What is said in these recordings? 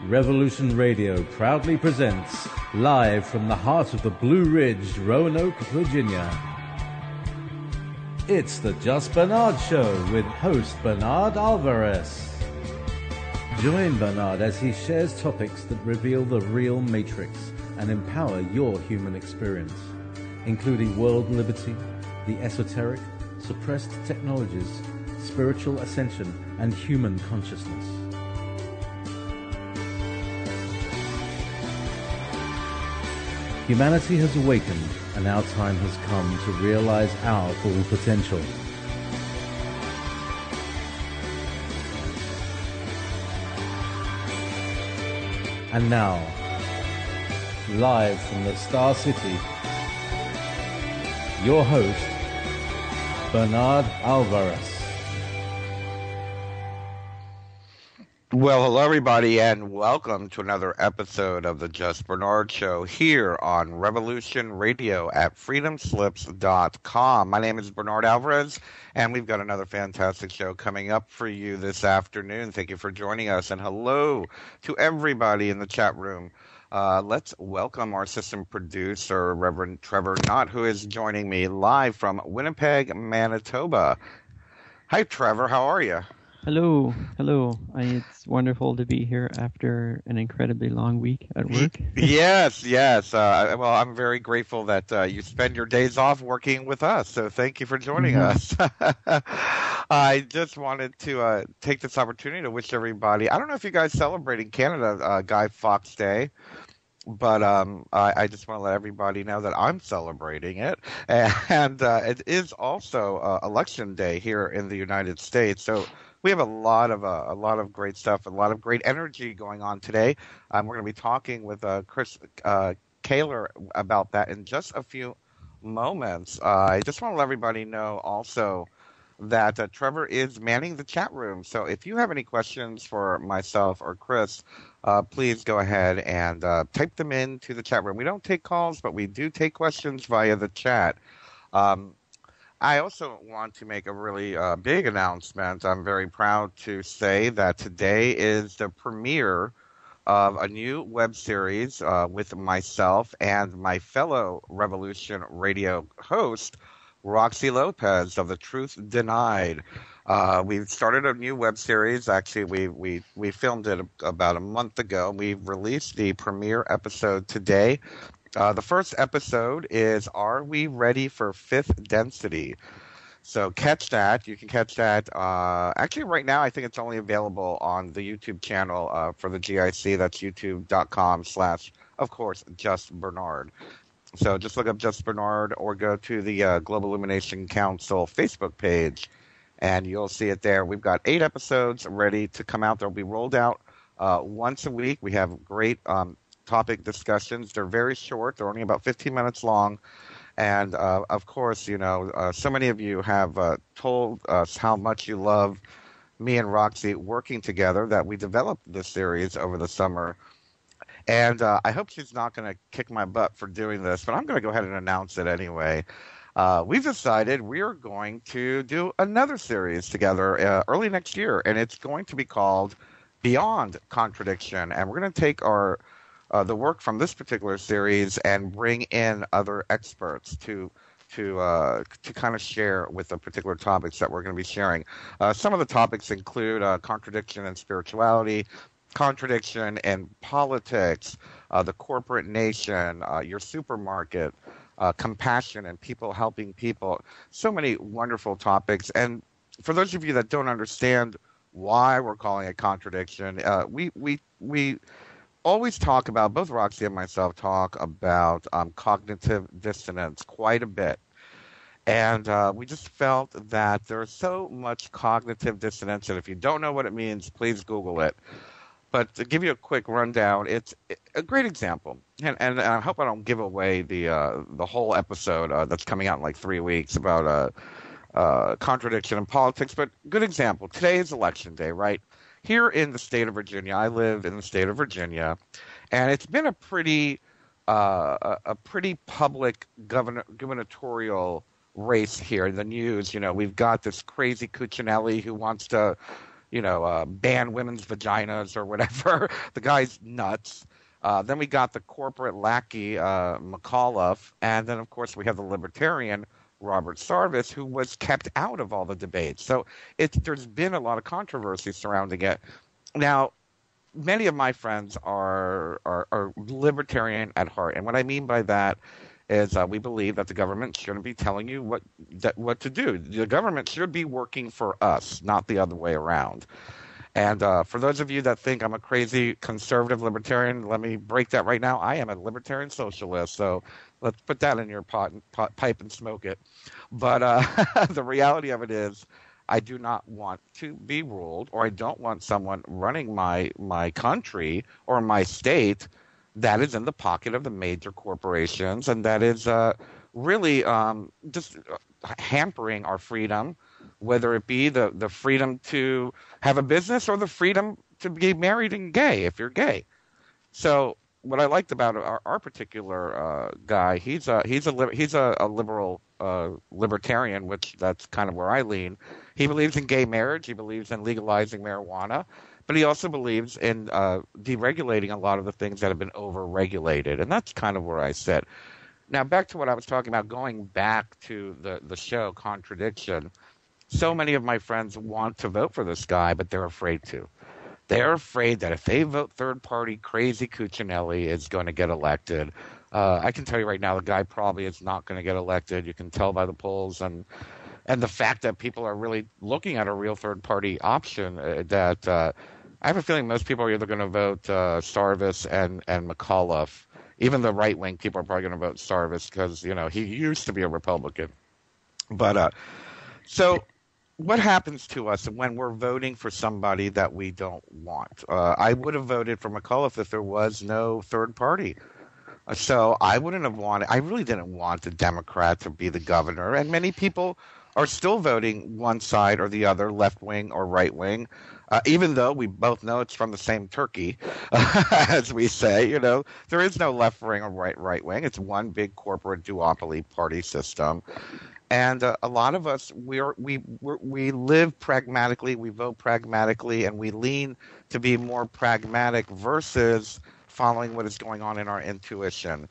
Revolution Radio proudly presents, live from the heart of the Blue Ridge, Roanoke, Virginia. It's the Just Bernard Show with host Bernard Alvarez. Join Bernard as he shares topics that reveal the real matrix and empower your human experience, including world liberty, the esoteric, suppressed technologies, spiritual ascension, and human consciousness. Humanity has awakened, and our time has come to realize our full potential. And now, live from the Star City, your host, Bernard Alvarez. Well, hello, everybody, and welcome to another episode of the Just Bernard Show here on Revolution Radio at freedomslips.com. My name is Bernard Alvarez, and we've got another fantastic show coming up for you this afternoon. Thank you for joining us, and hello to everybody in the chat room. Let's welcome our assistant producer, Reverend Trevor Knott, who is joining me live from Winnipeg, Manitoba. Hi, Trevor. How are you? Hello. It's wonderful to be here after an incredibly long week at work. Yes. Well, I'm very grateful that you spend your days off working with us, so thank you for joining us. I just wanted to take this opportunity to wish everybody, I don't know if you guys celebrate in Canada Guy Fawkes Day, but I just want to let everybody know that I'm celebrating it. And it is also Election Day here in the United States, so we have a lot of great stuff, a lot of great energy going on today. We're going to be talking with Chris Kehler about that in just a few moments. I just want to let everybody know also that Trevor is manning the chat room. So if you have any questions for myself or Chris, please go ahead and type them into the chat room. We don't take calls, but we do take questions via the chat. I also want to make a really big announcement. I'm very proud to say that today is the premiere of a new web series with myself and my fellow Revolution Radio host, Roxy Lopez of The Truth Denied. We've started a new web series. Actually, we filmed it about a month ago. We've released the premiere episode today. The first episode is Are We Ready for Fifth Density? So catch that. You can catch that. Actually, right now, I think it's only available on the YouTube channel for the G.I.C. That's youtube.com/ of course, justBernard. So just look up Just Bernard or go to the Global Illumination Council Facebook page, and you'll see it there. We've got 8 episodes ready to come out. They'll be rolled out once a week. We have great topic discussions. They're very short. They're only about 15 minutes long. And, of course, so many of you have told us how much you love me and Roxy working together that we developed this series over the summer. And I hope she's not going to kick my butt for doing this, but I'm going to go ahead and announce it anyway. We've decided we're going to do another series together early next year, and it's going to be called Beyond Contradiction. And we're going to take the work from this particular series and bring in other experts to kind of share with the particular topics that we're going to be sharing. Some of the topics include contradiction in spirituality, contradiction in politics, the corporate nation, your supermarket, compassion and people helping people. So many wonderful topics. And for those of you that don't understand why we're calling it contradiction, we always talk about, both Roxy and myself talk about cognitive dissonance quite a bit. And we just felt that there's so much cognitive dissonance, and if you don't know what it means, please Google it. But to give you a quick rundown, it's a great example. And I hope I don't give away the whole episode that's coming out in like 3 weeks about contradiction in politics, but good example. Today is election day, right? Here in the state of Virginia, I live in the state of Virginia, and it's been a pretty public gubernatorial race here in the news. We've got this crazy Cuccinelli who wants to ban women's vaginas or whatever. The guy's nuts. Then we got the corporate lackey, McAuliffe. And then, of course, we have the libertarian, Robert Sarvis, who was kept out of all the debates. So there's been a lot of controversy surrounding it. Now, many of my friends are libertarian at heart. And what I mean by that is we believe that the government shouldn't be telling you what to do. The government should be working for us, not the other way around. And for those of you that think I'm a crazy conservative libertarian, let me break that right now. I am a libertarian socialist, so let's put that in your pipe and smoke it. But the reality of it is I do not want to be ruled, or I don't want someone running my country or my state that is in the pocket of the major corporations, and that is really just hampering our freedom, whether it be the freedom to have a business or the freedom to be married and gay if you're gay. So what I liked about our particular guy, he's a liberal libertarian, which that's kind of where I lean. He believes in gay marriage. He believes in legalizing marijuana. But he also believes in deregulating a lot of the things that have been overregulated. And that's kind of where I sit. Now, back to what I was talking about, going back to the show, Contradiction. So many of my friends want to vote for this guy, but they're afraid to. They're afraid that if they vote third party, crazy Cuccinelli is going to get elected. I can tell you right now, the guy probably is not going to get elected. You can tell by the polls and the fact that people are really looking at a real third party option that I have a feeling most people are either going to vote Sarvis and McAuliffe. Even the right-wing people are probably going to vote Sarvis because, he used to be a Republican. But so what happens to us when we're voting for somebody that we don't want? I would have voted for McAuliffe if there was no third party. So I really didn't want the Democrat to be the governor. And many people are still voting one side or the other, left-wing or right-wing. Even though we both know it's from the same turkey, as we say, there is no left wing or right wing. It's one big corporate duopoly party system, and a lot of us we live pragmatically, we vote pragmatically, and we lean to be more pragmatic versus following what is going on in our intuition.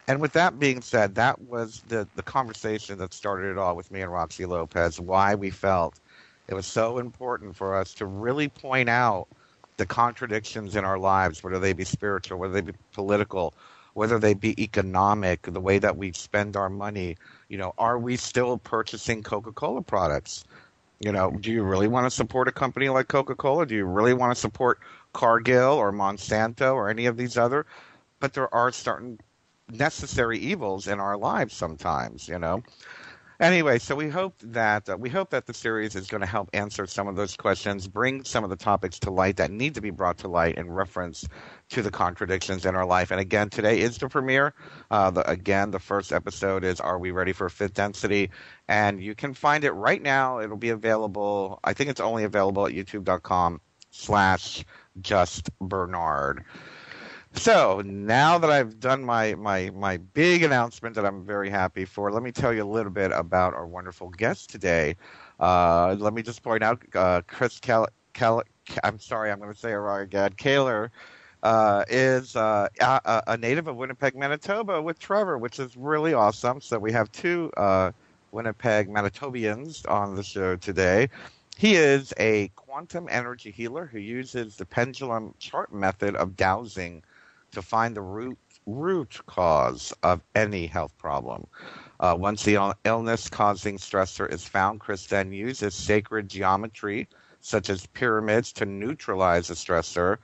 And with that being said, that was the conversation that started it all with me and Roxy Lopez. Why we felt it was so important for us to really point out the contradictions in our lives, whether they be spiritual, whether they be political, whether they be economic, the way that we spend our money. Are we still purchasing Coca-Cola products? Do you really want to support a company like Coca-Cola? Do you really want to support Cargill or Monsanto or any of these other? But there are certain necessary evils in our lives sometimes, Anyway, so we hope that the series is going to help answer some of those questions, bring some of the topics to light that need to be brought to light in reference to the contradictions in our life. And again, today is the premiere. The first episode is Are We Ready for Fifth Density? And you can find it right now. It'll be available. I think it's only available at youtube.com/justBernard. So now that I've done my big announcement that I'm very happy for, let me tell you a little bit about our wonderful guest today. Let me just point out Chris I'm sorry, I'm going to say it wrong again. Kehler is a native of Winnipeg, Manitoba with Trevor, which is really awesome. So we have two Winnipeg Manitobians on the show today. He is a quantum energy healer who uses the pendulum chart method of dowsing to find the root cause of any health problem. Once the illness-causing stressor is found, Chris then uses sacred geometry, such as pyramids, to neutralize the stressor.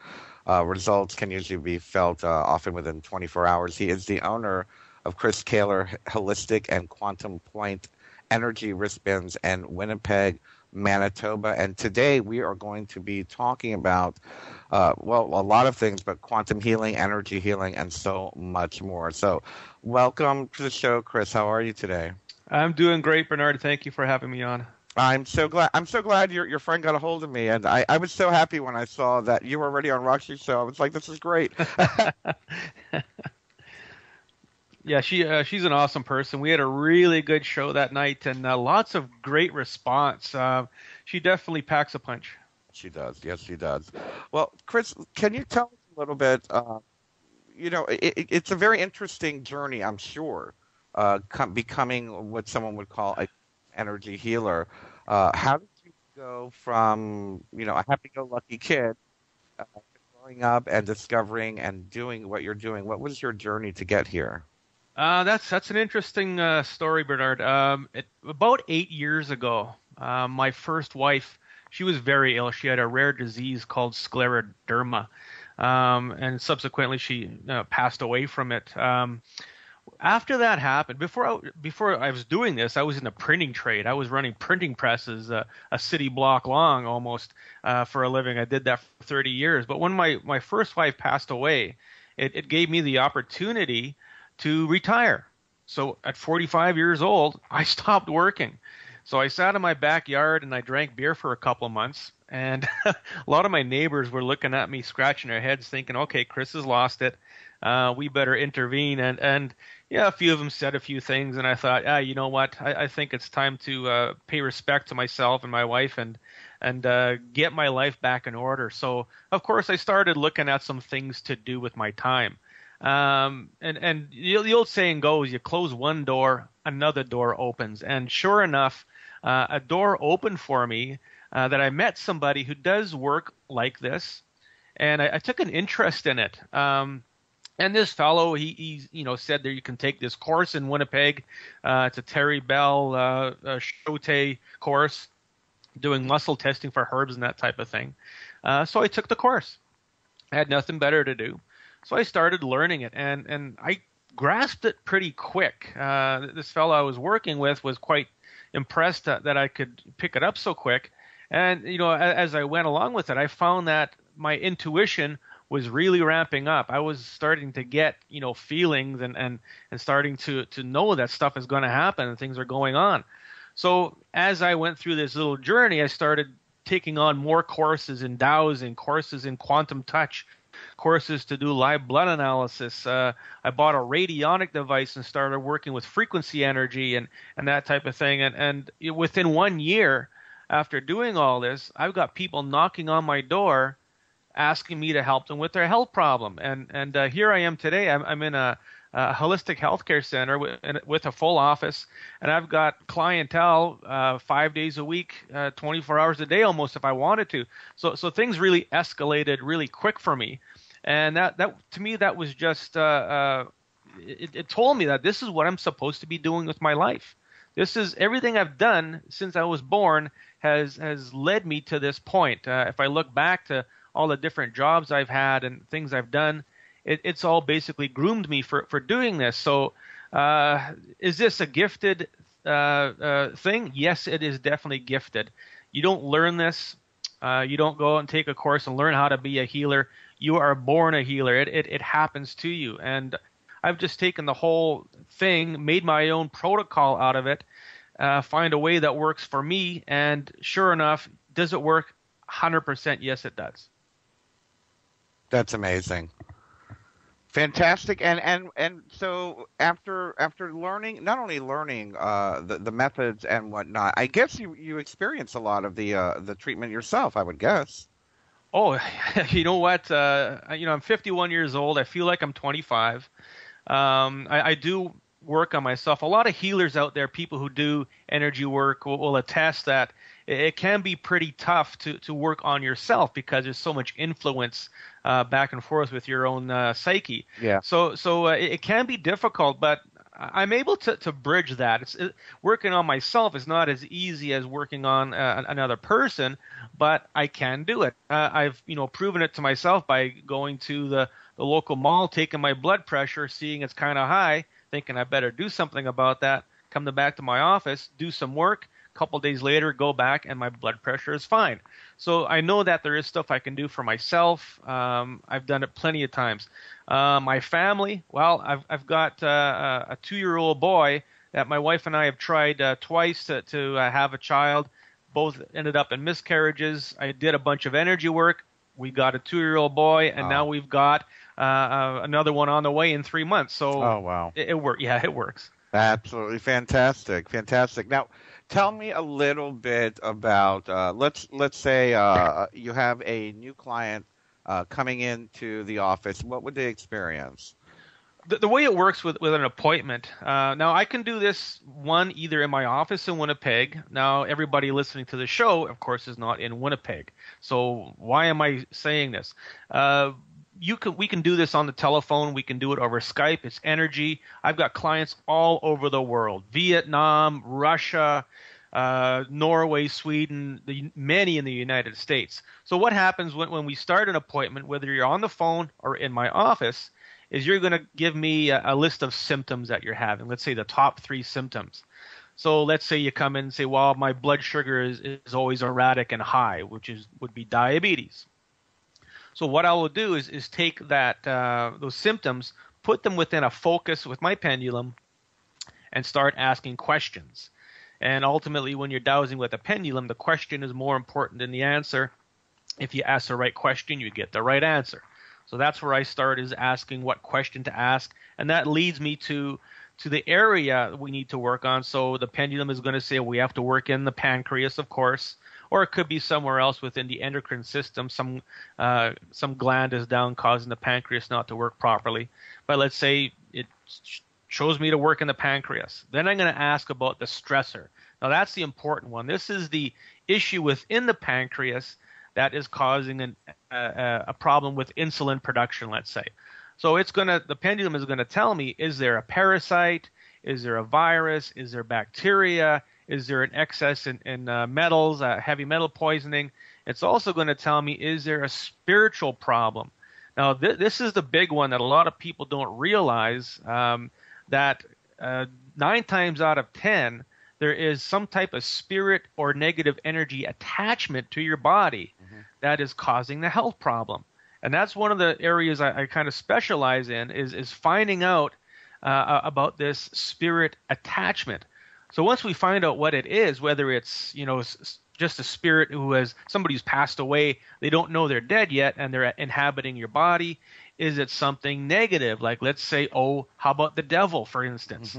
Results can usually be felt often within 24 hours. He is the owner of Chris Kehler Holistic and Quantum Point Energy Wristbands in Winnipeg, Manitoba. And today we are going to be talking about, a lot of things, but quantum healing, energy healing, and so much more. So welcome to the show, Chris. How are you today? I'm doing great, Bernard. Thank you for having me on. I'm so glad your friend got a hold of me. And I was so happy when I saw that you were already on Roxy's show. I was like, this is great. Yeah, she's an awesome person. We had a really good show that night and lots of great response. She definitely packs a punch. She does. Yes, she does. Well, Chris, can you tell us a little bit? It's a very interesting journey, I'm sure, becoming what someone would call a energy healer. How did you go from, a happy-go-lucky kid growing up and discovering and doing what you're doing? What was your journey to get here? That's an interesting story, Bernard. About 8 years ago, my first wife, she was very ill. She had a rare disease called scleroderma, and subsequently she passed away from it. After that happened, before I was doing this, I was in the printing trade. I was running printing presses, a city block long almost, for a living. I did that for 30 years. But when my first wife passed away, it gave me the opportunity to retire. So at 45 years old, I stopped working. So I sat in my backyard and I drank beer for a couple of months. And a lot of my neighbors were looking at me, scratching their heads, thinking, okay, Chris has lost it. We better intervene. And yeah, a few of them said a few things. And I thought, you know what? I think it's time to pay respect to myself and my wife and get my life back in order. So, of course, I started looking at some things to do with my time. And the old saying goes, you close one door, another door opens. And sure enough, a door opened for me that I met somebody who does work like this, and I took an interest in it. And this fellow, he said that you can take this course in Winnipeg. It's a Terry Bell Shote course, doing muscle testing for herbs and that type of thing. So I took the course. I had nothing better to do. So I started learning it, and I grasped it pretty quick. This fellow I was working with was quite impressed that I could pick it up so quick. And, as I went along with it, I found that my intuition was really ramping up. I was starting to get, feelings and starting to know that stuff is going to happen and things are going on. So as I went through this little journey, I started taking on more courses in dowsing, courses in quantum touch, courses to do live blood analysis. I bought a radionic device and started working with frequency energy and that type of thing. And within 1 year after doing all this, I've got people knocking on my door asking me to help them with their health problem. And here I am today. I'm in a holistic healthcare center with a full office, and I've got clientele 5 days a week, 24 hours a day almost if I wanted to. So things really escalated really quick for me. And that to me, that was just it told me that this is what I'm supposed to be doing with my life. This is everything I've done since I was born has led me to this point. If I look back to all the different jobs I've had and things I've done, it's all basically groomed me for doing this. So is this a gifted thing? Yes, it is definitely gifted. You don't learn this. You don't go and take a course and learn how to be a healer. You are born a healer. It happens to you. And I've just taken the whole thing, made my own protocol out of it, find a way that works for me. And sure enough, does it work? 100% yes, it does. That's amazing. Fantastic. And so after learning, not only learning the methods and whatnot, I guess you experience a lot of the treatment yourself, I would guess. Oh, you know what? I'm 51 years old. I feel like I'm 25. I do work on myself. A lot of healers out there, people who do energy work, will attest that it can be pretty tough to work on yourself because there's so much influence back and forth with your own psyche. Yeah. So it can be difficult, but I'm able to bridge that. Working on myself is not as easy as working on another person, but I can do it. I've proven it to myself by going to the local mall, taking my blood pressure, seeing it's kind of high, thinking I better do something about that. Come back to my office, do some work. A couple days later, go back, and my blood pressure is fine. So I know that there is stuff I can do for myself. I've done it plenty of times. My family, well, I've got a 2-year-old boy that my wife and I have tried twice to have a child. Both ended up in miscarriages. I did a bunch of energy work. We got a 2-year-old boy, and now we've got another one on the way in 3 months. So oh, wow. It worked. Yeah, it works. Absolutely fantastic. Now, Tell me a little bit about let's say you have a new client coming into the office. What would they experience? The way it works with an appointment, now I can do this either in my office in Winnipeg. Now everybody listening to the show, of course, is not in Winnipeg. So why am I saying this? We can do this on the telephone. We can do it over Skype. It's energy. I've got clients all over the world: Vietnam, Russia, Norway, Sweden, many in the United States. So what happens when we start an appointment, whether you're on the phone or in my office, is you're going to give me a list of symptoms that you're having. Let's say the top 3 symptoms. So let's say you come in and say, well, my blood sugar is always erratic and high, which would be diabetes. So what I will do is take those symptoms, put them within a focus with my pendulum, and start asking questions. And ultimately, when you're dowsing with a pendulum, the question is more important than the answer. If you ask the right question, you get the right answer. So that's where I start, is asking what question to ask, and that leads me to the area we need to work on. So the pendulum is going to say we have to work in the pancreas, of course, or it could be somewhere else within the endocrine system. Some gland is down, causing the pancreas not to work properly. But let's say it shows me to work in the pancreas. Then I'm going to ask about the stressor. Now that's the important one. This is the issue within the pancreas that is causing a problem with insulin production, let's say. So the pendulum is going to tell me, is there a parasite? Is there a virus? Is there bacteria? Is there an excess in metals, heavy metal poisoning? It's also going to tell me, is there a spiritual problem? Now, this is the big one that a lot of people don't realize, that 9 times out of 10, there is some type of spirit or negative energy attachment to your body that is causing the health problem. And that's one of the areas I kind of specialize in, is finding out about this spirit attachment. So once we find out what it is, whether it's just a spirit somebody who's passed away, they don't know they're dead yet, and they're inhabiting your body. Is it something negative? Like, let's say, how about the devil, for instance?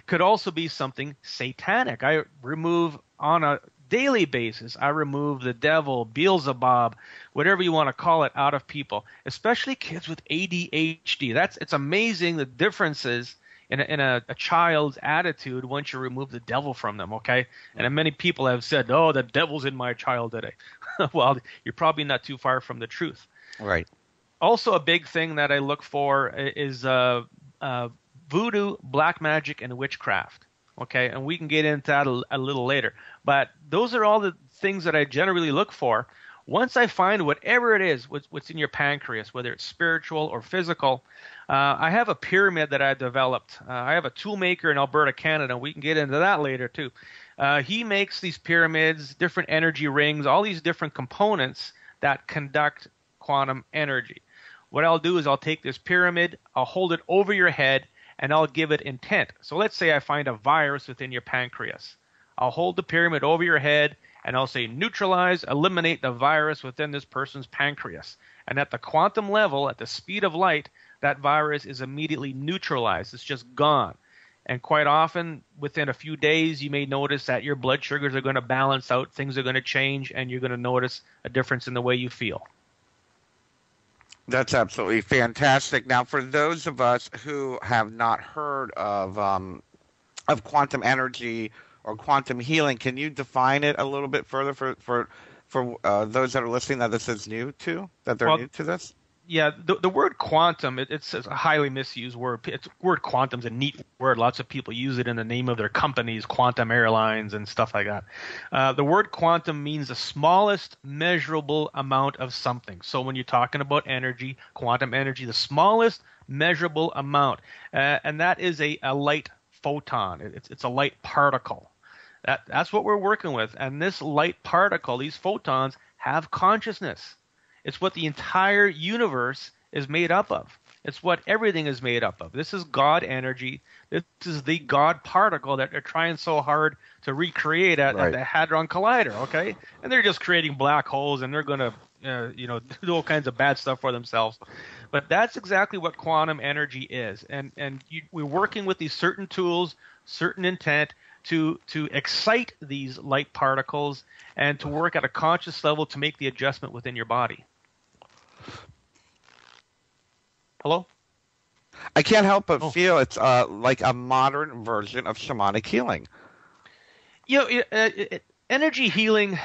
Could also be something satanic. I remove on a daily basis. I remove the devil, Beelzebub, whatever you want to call it, out of people, especially kids with ADHD. It's amazing the differences in a child's attitude once you remove the devil from them, okay? And many people have said, oh, the devil's in my child today. Well, you're probably not too far from the truth. Right. Also, a big thing that I look for is voodoo, black magic, and witchcraft. Okay, and we can get into that a little later. But those are all the things that I generally look for. Once I find whatever it is, what's in your pancreas, whether it's spiritual or physical, I have a pyramid that I developed. I have a tool maker in Alberta, Canada, and we can get into that later too. He makes these pyramids, different energy rings, all these different components that conduct quantum energy. What I'll do is I'll take this pyramid, I'll hold it over your head, and I'll give it intent. So let's say I find a virus within your pancreas. I'll hold the pyramid over your head, and I'll say, neutralize, eliminate the virus within this person's pancreas. And at the quantum level, at the speed of light, that virus is immediately neutralized. It's just gone. And quite often, within a few days, you may notice that your blood sugars are going to balance out, things are going to change, and you're going to notice a difference in the way you feel. That's absolutely fantastic. Now, for those of us who have not heard of quantum energy or quantum healing, can you define it a little bit further for those that are listening that this is new to, that they're new to this? Yeah, the word quantum, it's a highly misused word. Word quantum's a neat word. Lots of people use it in the name of their companies, Quantum Airlines and stuff like that. The word quantum means the smallest measurable amount of something. So when you're talking about energy, quantum energy, the smallest measurable amount. And that is a light photon. It's a light particle. That's what we're working with. And this light particle, these photons, have consciousness. It's what the entire universe is made up of. It's what everything is made up of. This is God energy. This is the God particle that they're trying so hard to recreate at the Hadron Collider, okay? And they're just creating black holes, and they're going to do all kinds of bad stuff for themselves. But that's exactly what quantum energy is. And we're working with these certain tools, certain intent, to excite these light particles and to work at a conscious level to make the adjustment within your body. Hello? I can't help but feel it's like a modern version of shamanic healing. Energy healing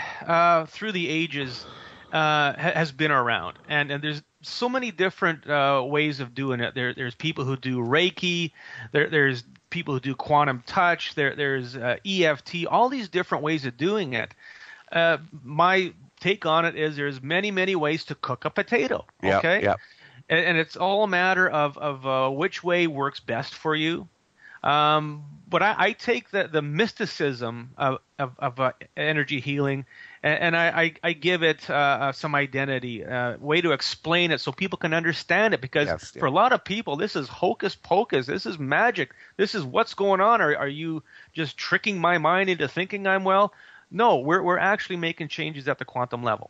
through the ages has been around, and there's so many different ways of doing it. There's people who do Reiki, there's people who do quantum touch, there's EFT, all these different ways of doing it. My take on it is there's many ways to cook a potato. Okay. Yep. And it's all a matter of which way works best for you. But I take the mysticism of energy healing, and I give it some identity, way to explain it so people can understand it. Because for a lot of people, this is hocus pocus. This is magic. This is what's going on. Are you just tricking my mind into thinking I'm well? No, we're actually making changes at the quantum level.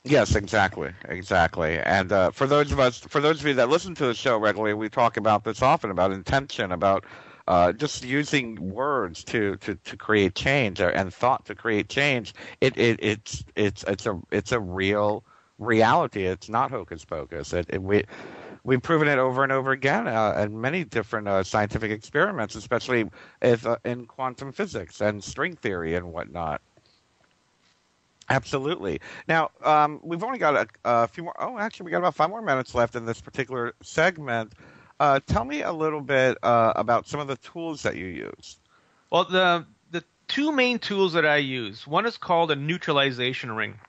Yes, exactly. And for those of you that listen to the show regularly, we talk about this often, about intention, about just using words to create change and thought to create change. It's a real reality. It's not hocus pocus. We've proven it over and over again in many different scientific experiments, especially in quantum physics and string theory and whatnot. Absolutely. Now, we've only got a few more. Oh, actually, we got about 5 more minutes left in this particular segment. Tell me a little bit about some of the tools that you use. Well, the 2 main tools that I use, one is called a neutralization ring.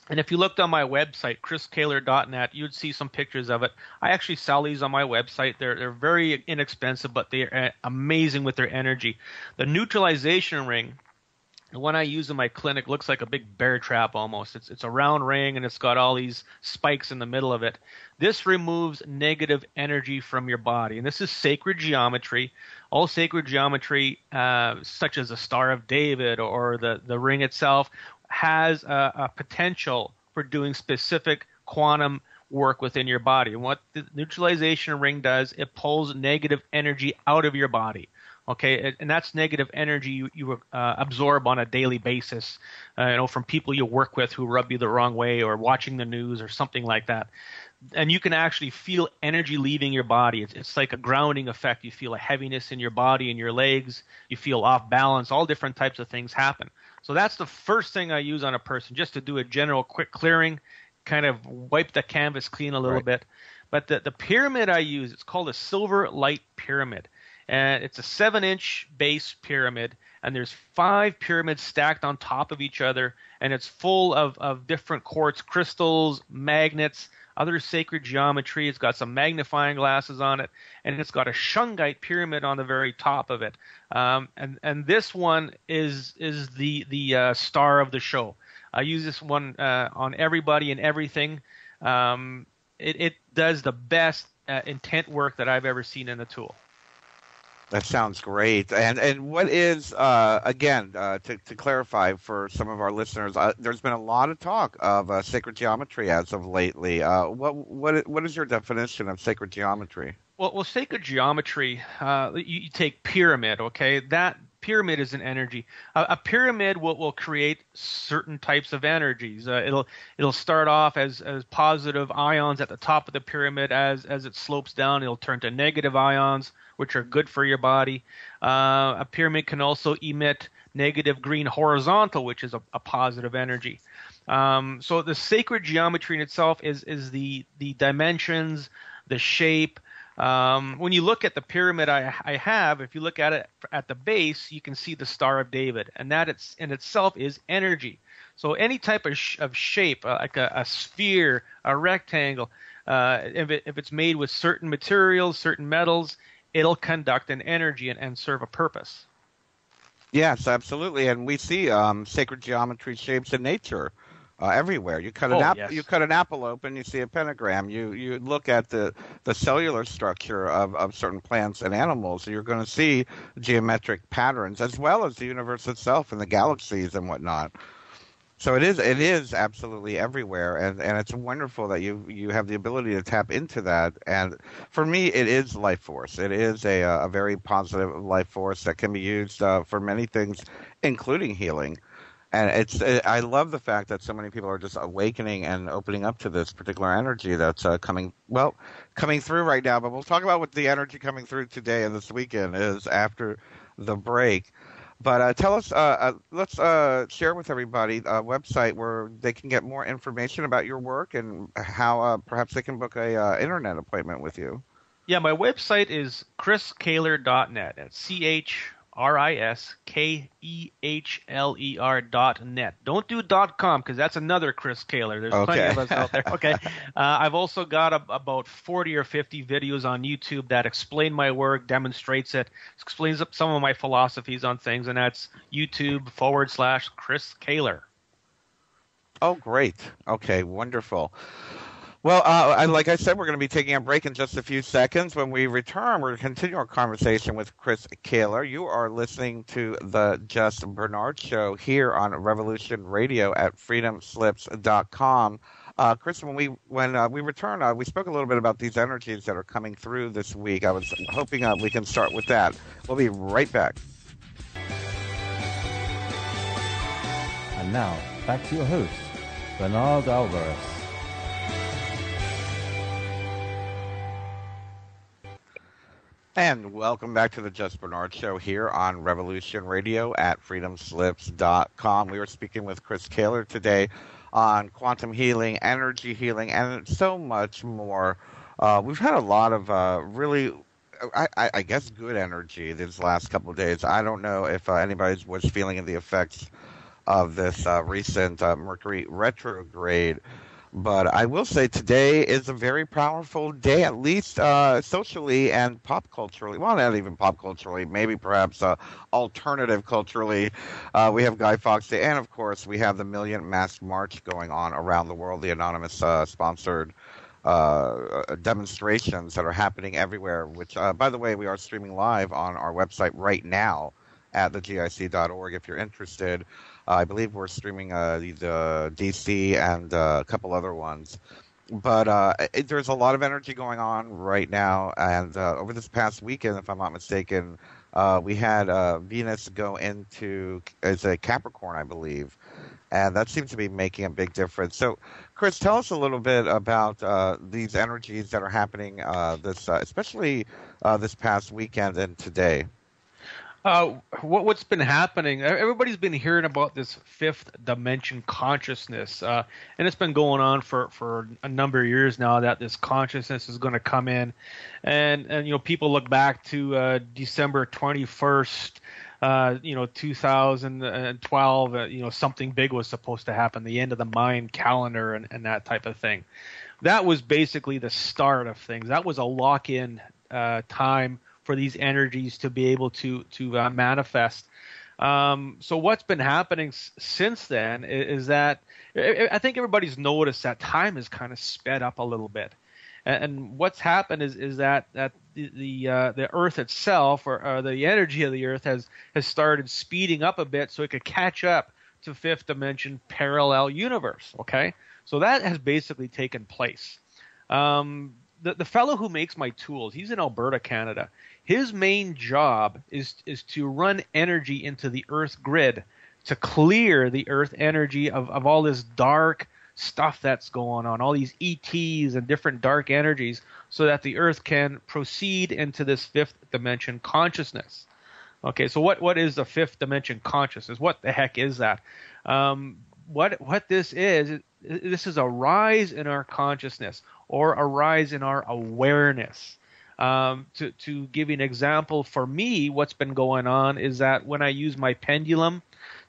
And if you looked on my website, chriskehler.net, you'd see some pictures of it. I actually sell these on my website. They're very inexpensive, but they're amazing with their energy. The neutralization ring, the one I use in my clinic, looks like a big bear trap almost. It's a round ring, and it's got all these spikes in the middle of it. This removes negative energy from your body, and this is sacred geometry. All sacred geometry, such as the Star of David or the ring itself, has a potential for doing specific quantum work within your body. And what the neutralization ring does, it pulls negative energy out of your body. Okay, and that's negative energy you absorb on a daily basis, from people you work with who rub you the wrong way, or watching the news or something like that. And you can actually feel energy leaving your body. It's like a grounding effect. You feel a heaviness in your body and your legs. You feel off balance. All different types of things happen. So that's the first thing I use on a person, just to do a general quick clearing, kind of wipe the canvas clean a little bit. But the pyramid I use, it's called a silver light pyramid. And it's a 7-inch base pyramid, and there's 5 pyramids stacked on top of each other, and it's full of different quartz crystals, magnets, other sacred geometry. It's got some magnifying glasses on it, and it's got a shungite pyramid on the very top of it. And this one is the star of the show. I use this one on everybody and everything. It does the best intent work that I've ever seen in a tool. That sounds great. And what is, again, to clarify for some of our listeners, there's been a lot of talk of sacred geometry as of lately. What is your definition of sacred geometry? Well, sacred geometry, you take pyramid, okay? That pyramid is an energy. A pyramid will create certain types of energies. It'll start off as positive ions at the top of the pyramid. As it slopes down, it'll turn to negative ions, which are good for your body. A pyramid can also emit negative green horizontal, which is a positive energy. So the sacred geometry in itself is the dimensions, the shape. When you look at the pyramid I have, if you look at it at the base, you can see the Star of David, and that in itself is energy. So any type of shape, like a sphere, a rectangle, if it's made with certain materials, certain metals, it'll conduct an energy and serve a purpose. Yes, absolutely. And we see sacred geometry shapes in nature everywhere. You cut an apple open, you see a pentagram. You look at the cellular structure of certain plants and animals, you're going to see geometric patterns, as well as the universe itself and the galaxies and whatnot. So it is absolutely everywhere, and it's wonderful that you have the ability to tap into that. And for me, it is life force. It is a very positive life force that can be used for many things, including healing. And I love the fact that so many people are just awakening and opening up to this particular energy that's coming through right now. But we'll talk about what the energy coming through today and this weekend is after the break. But tell us, let's share with everybody a website where they can get more information about your work and how perhaps they can book a internet appointment with you. Yeah, my website is chriskehler.net. That's CHRISKEHLER.net. Don't do .com because that's another Chris Kehler. There's plenty of us out there. Okay. I've also got about 40 or 50 videos on YouTube that explain my work, demonstrates it, explains some of my philosophies on things, and that's YouTube/Chris Kehler. Oh, great. Okay, wonderful. Well, like I said, we're going to be taking a break in just a few seconds. When we return, we're going to continue our conversation with Chris Kehler. You are listening to the Just Bernard Show here on Revolution Radio at freedomslips.com. Chris, when we return, we spoke a little bit about these energies that are coming through this week. I was hoping we can start with that. We'll be right back. And now, back to your host, Bernard Alvarez. And welcome back to the Just Bernard Show here on Revolution Radio at freedomslips.com. We were speaking with Chris Kehler today on quantum healing, energy healing, and so much more. We've had a lot of really, I guess, good energy these last couple of days. I don't know if anybody was feeling the effects of this recent Mercury retrograde. But I will say today is a very powerful day, at least socially and pop culturally. Well, not even pop culturally, maybe perhaps alternative culturally. We have Guy Fawkes Day, and of course we have the Million Mask March going on around the world, the anonymous sponsored demonstrations that are happening everywhere, which, by the way, we are streaming live on our website right now at the G.I.C.org if you're interested. I believe we're streaming the DC and a couple other ones. But there's a lot of energy going on right now. And over this past weekend, if I'm not mistaken, we had Venus go into as a Capricorn, I believe. And that seems to be making a big difference. So, Chris, tell us a little bit about these energies that are happening, especially this past weekend and today. What's been happening? Everybody's been hearing about this fifth dimension consciousness, and it's been going on for a number of years now. That this consciousness is going to come in, and people look back to December 21st, 2012. Something big was supposed to happen, the end of the Mayan calendar, and that type of thing. That was basically the start of things. That was a lock-in time for these energies to be able to manifest. So what's been happening since then is that I think everybody's noticed that time has kind of sped up a little bit, and what's happened is that the Earth itself or the energy of the Earth has started speeding up a bit so it could catch up to fifth dimension parallel universe. Okay, so that has basically taken place. The fellow who makes my tools, he's in Alberta, Canada. His main job is to run energy into the Earth grid to clear the Earth energy of all this dark stuff that's going on, all these ETs and different dark energies, so that the Earth can proceed into this fifth dimension consciousness. Okay, so what is the fifth dimension consciousness? What the heck is that? What this is a rise in our consciousness or a rise in our awareness. To give you an example, for me, what's been going on is that when I use my pendulum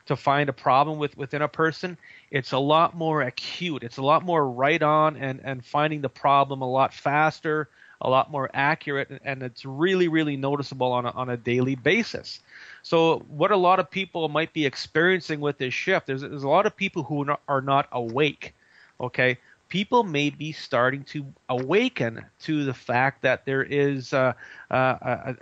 to find a problem within a person, it's a lot more acute. It's a lot more right on and finding the problem a lot faster, a lot more accurate, and it's really, really noticeable on a daily basis. So what a lot of people might be experiencing with this shift, there's a lot of people who are not awake, okay? People may be starting to awaken to the fact that there is a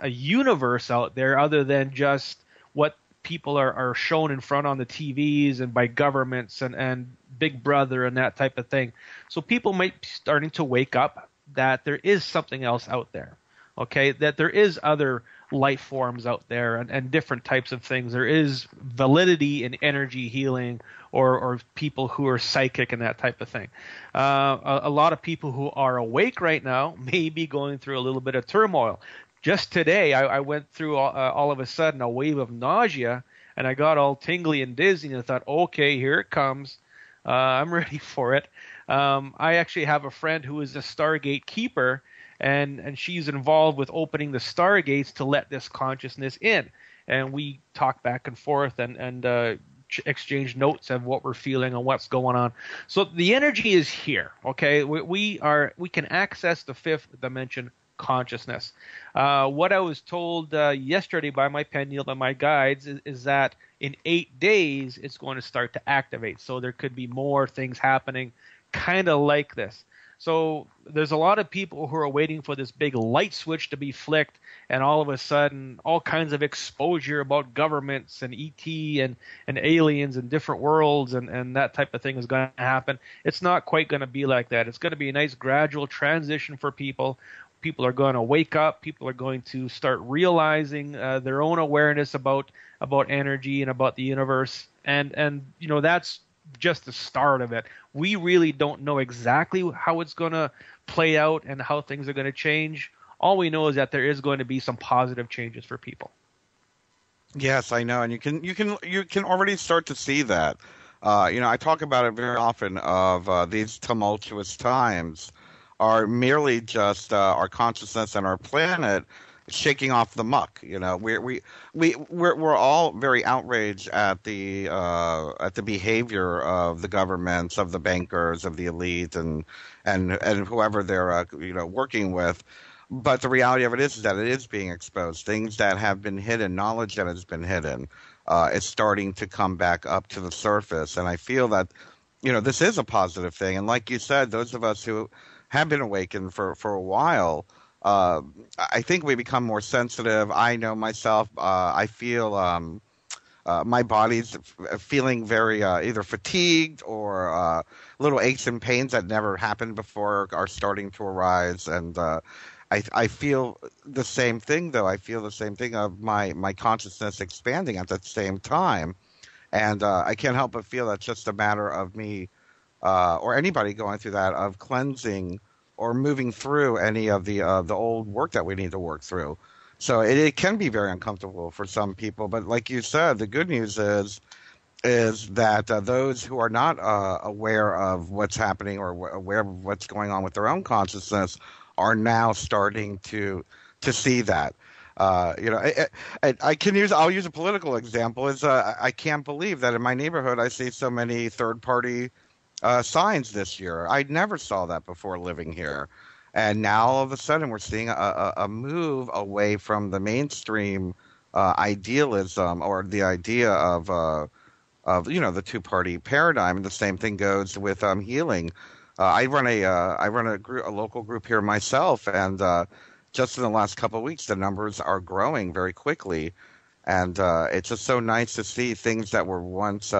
universe out there other than just what people are shown in front on the TVs and by governments and Big Brother and that type of thing. So people might be starting to wake up that there is something else out there, okay, that there is other life forms out there and different types of things. There is validity in energy healing or people who are psychic and that type of thing. A lot of people who are awake right now may be going through a little bit of turmoil. Just today, I went through all of a sudden a wave of nausea, and I got all tingly and dizzy, and I thought, okay, here it comes. I'm ready for it. I actually have a friend who is a Stargate keeper, and she's involved with opening the stargates to let this consciousness in. And we talk back and forth and exchange notes of what we're feeling and what's going on. So the energy is here, okay? We can access the fifth dimension consciousness. What I was told yesterday by my pendulum and my guides is that in 8 days it's going to start to activate. So there could be more things happening kind of like this. So there's a lot of people who are waiting for this big light switch to be flicked, and all of a sudden all kinds of exposure about governments and ET and aliens and different worlds and that type of thing is going to happen. It's not quite going to be like that. It's going to be a nice gradual transition for people. People are going to wake up. People are going to start realizing their own awareness about energy and about the universe. And you know, that's just the start of it. We really don't know exactly how it's going to play out and how things are going to change. All we know is that there is going to be some positive changes for people. Yes, I know, and you can already start to see that. I talk about it very often of these tumultuous times are merely just our consciousness and our planet shaking off the muck. You know, we're all very outraged at the behavior of the governments, of the bankers, of the elite, and whoever they're working with. But the reality of it is that it is being exposed. Things that have been hidden, knowledge that has been hidden, is starting to come back up to the surface. And I feel that, this is a positive thing. And like you said, those of us who have been awakened for a while, I think we become more sensitive. I know myself, I feel my body's feeling very either fatigued or little aches and pains that never happened before are starting to arise. And I feel the same thing, though. I feel the same thing of my consciousness expanding at the same time. And I can't help but feel that's just a matter of me or anybody going through that, of cleansing or moving through any of the old work that we need to work through. So it can be very uncomfortable for some people. But like you said, the good news is that those who are not aware of what's happening or aware of what's going on with their own consciousness are now starting to see that. I'll use a political example. I can't believe that in my neighborhood I see so many third-party signs this year. I never saw that before living here. And now all of a sudden we're seeing a move away from the mainstream idealism or the idea of the two-party paradigm. And the same thing goes with healing. I run a local group here myself, and just in the last couple of weeks, the numbers are growing very quickly. And it's just so nice to see things that were once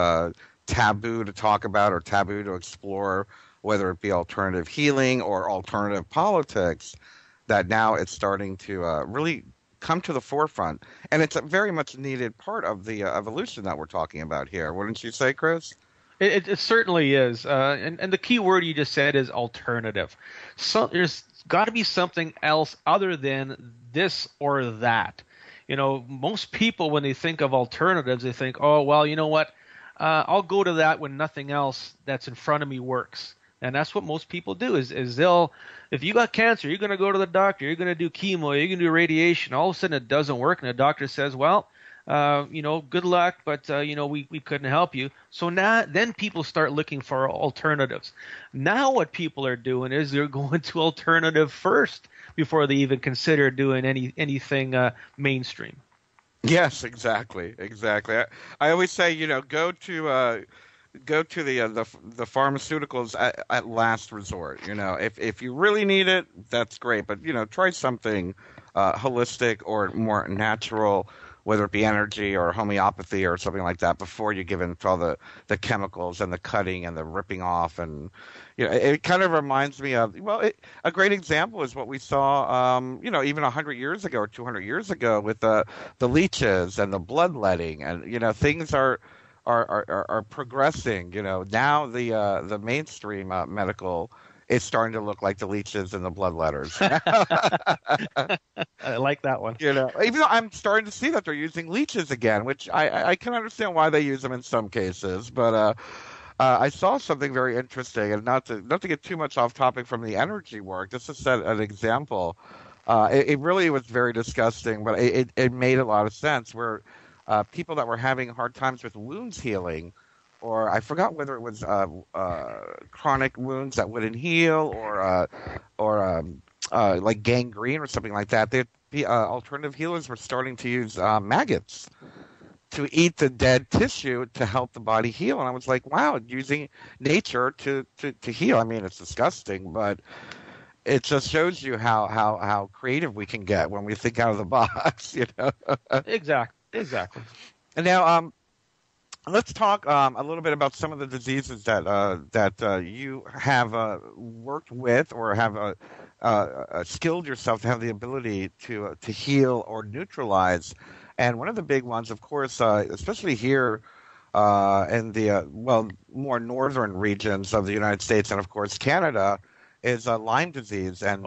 taboo to talk about or taboo to explore, whether it be alternative healing or alternative politics, that now it's starting to really come to the forefront. And it's a very much needed part of the evolution that we're talking about here. Wouldn't you say, Chris? It certainly is. And the key word you just said is alternative. So there's got to be something else other than this or that. Most people, when they think of alternatives, they think, oh, well, you know what? I'll go to that when nothing else that's in front of me works. And that's what most people do is if you got cancer, you're going to go to the doctor, you're going to do chemo, you're going to do radiation. All of a sudden it doesn't work. And the doctor says, well, good luck, but, we couldn't help you. So then people start looking for alternatives. Now what people are doing is they're going to alternative first before they even consider doing anything mainstream. Yes, exactly. I always say, go to the pharmaceuticals at last resort. If you really need it, that's great. But try something holistic or more natural. whether it be energy or homeopathy or something like that, before you give in to all the chemicals and the cutting and the ripping off. And it kind of reminds me of, a great example is what we saw, even 100 years ago or 200 years ago with the leeches and the bloodletting, and things are progressing. Now the mainstream medical is starting to look like the leeches and the bloodletters. I like that one. Even though I'm starting to see that they're using leeches again, which I can understand why they use them in some cases, but I saw something very interesting, and not to get too much off topic from the energy work, just to set an example. It really was very disgusting, but it made a lot of sense, where people that were having hard times with wounds healing, or I forgot whether it was chronic wounds that wouldn't heal, or like gangrene or something like that. The alternative healers were starting to use maggots to eat the dead tissue to help the body heal. And I was like, wow, using nature to heal. I mean, it's disgusting, but it just shows you how creative we can get when we think out of the box. Exactly. And now, let's talk a little bit about some of the diseases that you have worked with, or have skilled yourself to have the ability to heal or neutralize. And one of the big ones, of course, especially here in the more northern regions of the United States, and of course Canada, is Lyme disease. And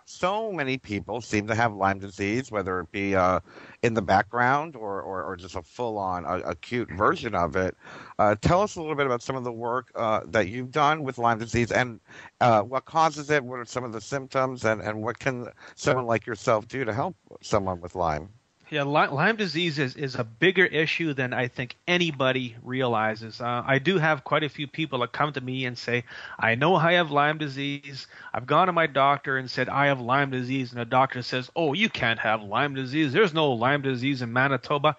so many people seem to have Lyme disease, whether it be in the background or just a full-on acute version of it. Tell us a little bit about some of the work that you've done with Lyme disease, and what causes it, what are some of the symptoms, and what can someone like yourself do to help someone with Lyme? Yeah, Lyme disease is a bigger issue than I think anybody realizes. I do have quite a few people that come to me and say, I know I have Lyme disease. I've gone to my doctor and said, I have Lyme disease. And the doctor says, oh, you can't have Lyme disease. There's no Lyme disease in Manitoba.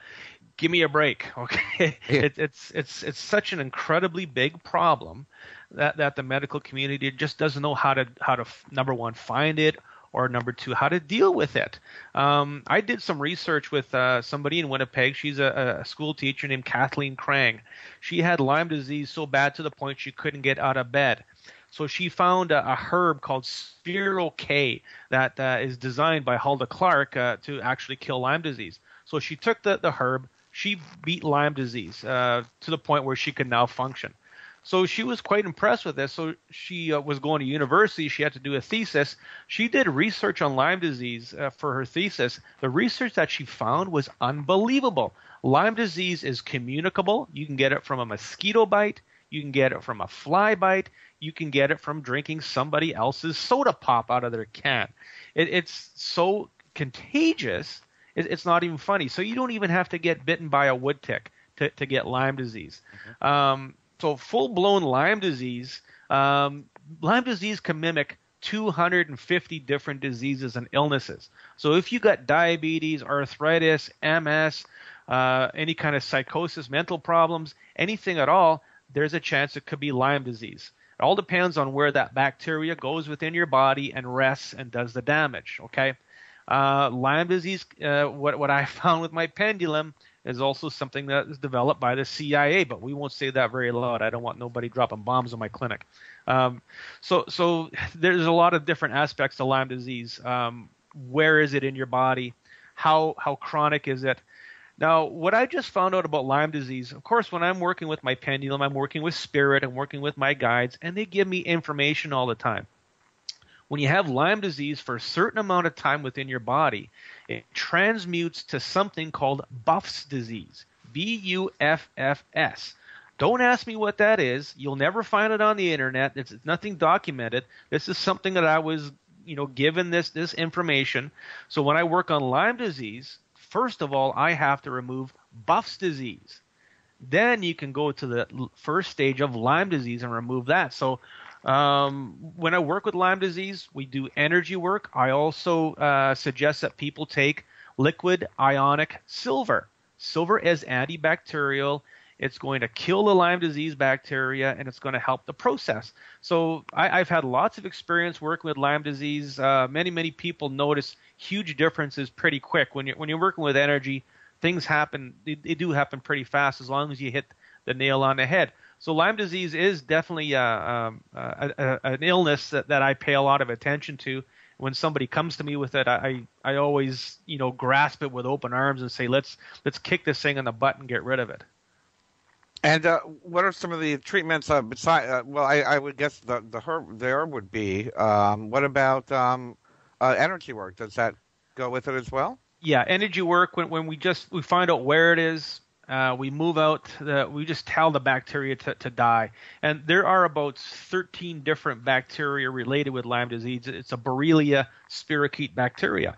Give me a break. Okay. Yeah. It's such an incredibly big problem that the medical community just doesn't know how to number one, find it, or number two, how to deal with it. I did some research with somebody in Winnipeg. She's a school teacher named Kathleen Krang. She had Lyme disease so bad to the point she couldn't get out of bed. So she found a herb called Spiro K that is designed by Hulda Clark to actually kill Lyme disease. So she took the herb. She beat Lyme disease to the point where she could now function. So she was quite impressed with this. So she was going to university. She had to do a thesis. She did research on Lyme disease for her thesis. The research that she found was unbelievable. Lyme disease is communicable. You can get it from a mosquito bite. You can get it from a fly bite. You can get it from drinking somebody else's soda pop out of their can. It's so contagious. It's not even funny. So you don't even have to get bitten by a wood tick to get Lyme disease. Mm-hmm. So full-blown Lyme disease can mimic 250 different diseases and illnesses. So if you got diabetes, arthritis, MS, any kind of psychosis, mental problems, anything at all, there's a chance it could be Lyme disease. It all depends on where that bacteria goes within your body and rests and does the damage, okay? Lyme disease, what I found with my pendulum, is also something that is developed by the CIA, but we won't say that very loud. I don't want nobody dropping bombs in my clinic. So there's a lot of different aspects to Lyme disease. Where is it in your body? How chronic is it? Now, what I just found out about Lyme disease, of course, when I'm working with my pendulum, I'm working with spirit, I'm working with my guides, and they give me information all the time. When you have Lyme disease for a certain amount of time within your body, it transmutes to something called Buff's disease, Buffs. Don't ask me what that is. You'll never find it on the internet. It's nothing documented. This is something that I was, given this information. So when I work on Lyme disease, first of all, I have to remove Buff's disease. Then you can go to the first stage of Lyme disease and remove that. So when I work with Lyme disease, we do energy work. I also suggest that people take liquid ionic silver. Silver is antibacterial. It's going to kill the Lyme disease bacteria, and it's going to help the process. So I've had lots of experience working with Lyme disease. Many people notice huge differences pretty quick. When you're working with energy, things happen. They do happen pretty fast as long as you hit the nail on the head. So Lyme disease is definitely an illness that I pay a lot of attention to. When somebody comes to me with it, I always grasp it with open arms and say, let's kick this thing in the butt and get rid of it. And what are some of the treatments besides? Well, I would guess the herb would be. What about energy work? Does that go with it as well? Yeah, energy work. When we find out where it is, we move out. We just tell the bacteria to die. And there are about 13 different bacteria related with Lyme disease. It's a Borrelia spirochete bacteria.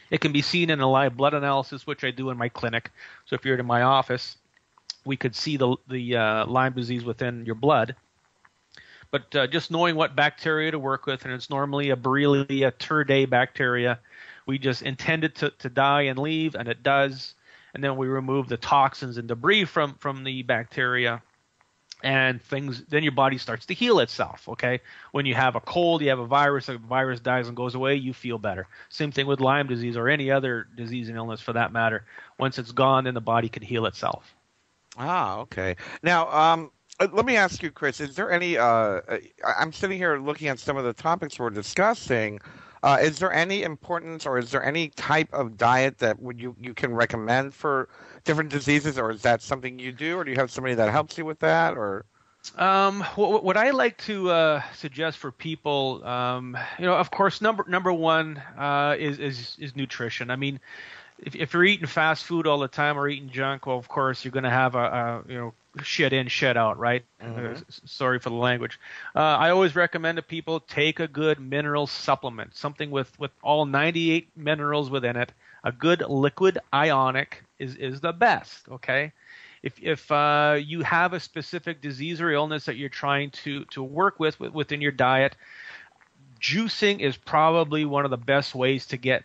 It can be seen in a live blood analysis, which I do in my clinic. So if you're in my office, we could see the Lyme disease within your blood. But just knowing what bacteria to work with, and it's normally a Borrelia turday bacteria, we just intend it to die and leave, and it does. And then we remove the toxins and debris from the bacteria, and then your body starts to heal itself, okay? When you have a cold, you have a virus dies and goes away, you feel better. Same thing with Lyme disease or any other disease and illness for that matter. Once it's gone, then the body can heal itself. Ah, okay. Now, let me ask you, Chris, is there any I'm sitting here looking at some of the topics we're discussing. Is there any importance, or is there any type of diet that you can recommend for different diseases, or is that something you do, or do you have somebody that helps you with that, or? What I like to suggest for people, of course, number one is nutrition. I mean, if you're eating fast food all the time or eating junk, well, of course you're going to have a shit in, shit out, right? Mm-hmm. Sorry for the language. I always recommend to people take a good mineral supplement, something with all 98 minerals within it. A good liquid ionic is the best. Okay, if you have a specific disease or illness that you're trying to work within your diet, juicing is probably one of the best ways to get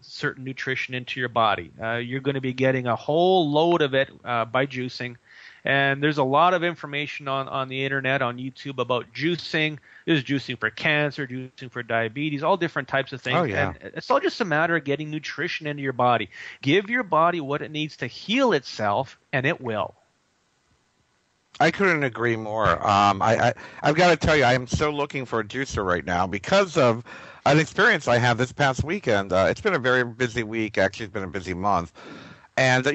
certain nutrition into your body. You're going to be getting a whole load of it by juicing. And there's a lot of information on the internet, on YouTube about juicing. There's juicing for cancer, juicing for diabetes, all different types of things. Oh, yeah. And it's all just a matter of getting nutrition into your body. Give your body what it needs to heal itself, and it will. I couldn't agree more. I've got to tell you, I am so looking for a juicer right now because of an experience I had this past weekend. It's been a very busy week. Actually, it's been a busy month. And,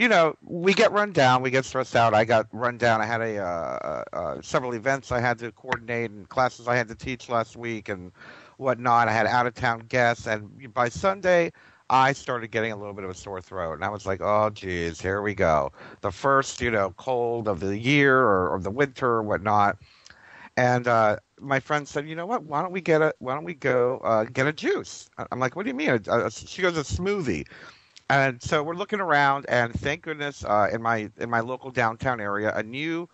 we get run down. We get stressed out. I got run down. I had several events I had to coordinate and classes I had to teach last week and whatnot. I had out-of-town guests. And by Sunday, I started getting a little bit of a sore throat. And I was like, oh, geez, here we go. The first, cold of the year or the winter or whatnot. And my friend said, you know what? Why don't we go get a juice? I'm like, what do you mean? She goes, a smoothie. And so we're looking around, and thank goodness, in my local downtown area, a new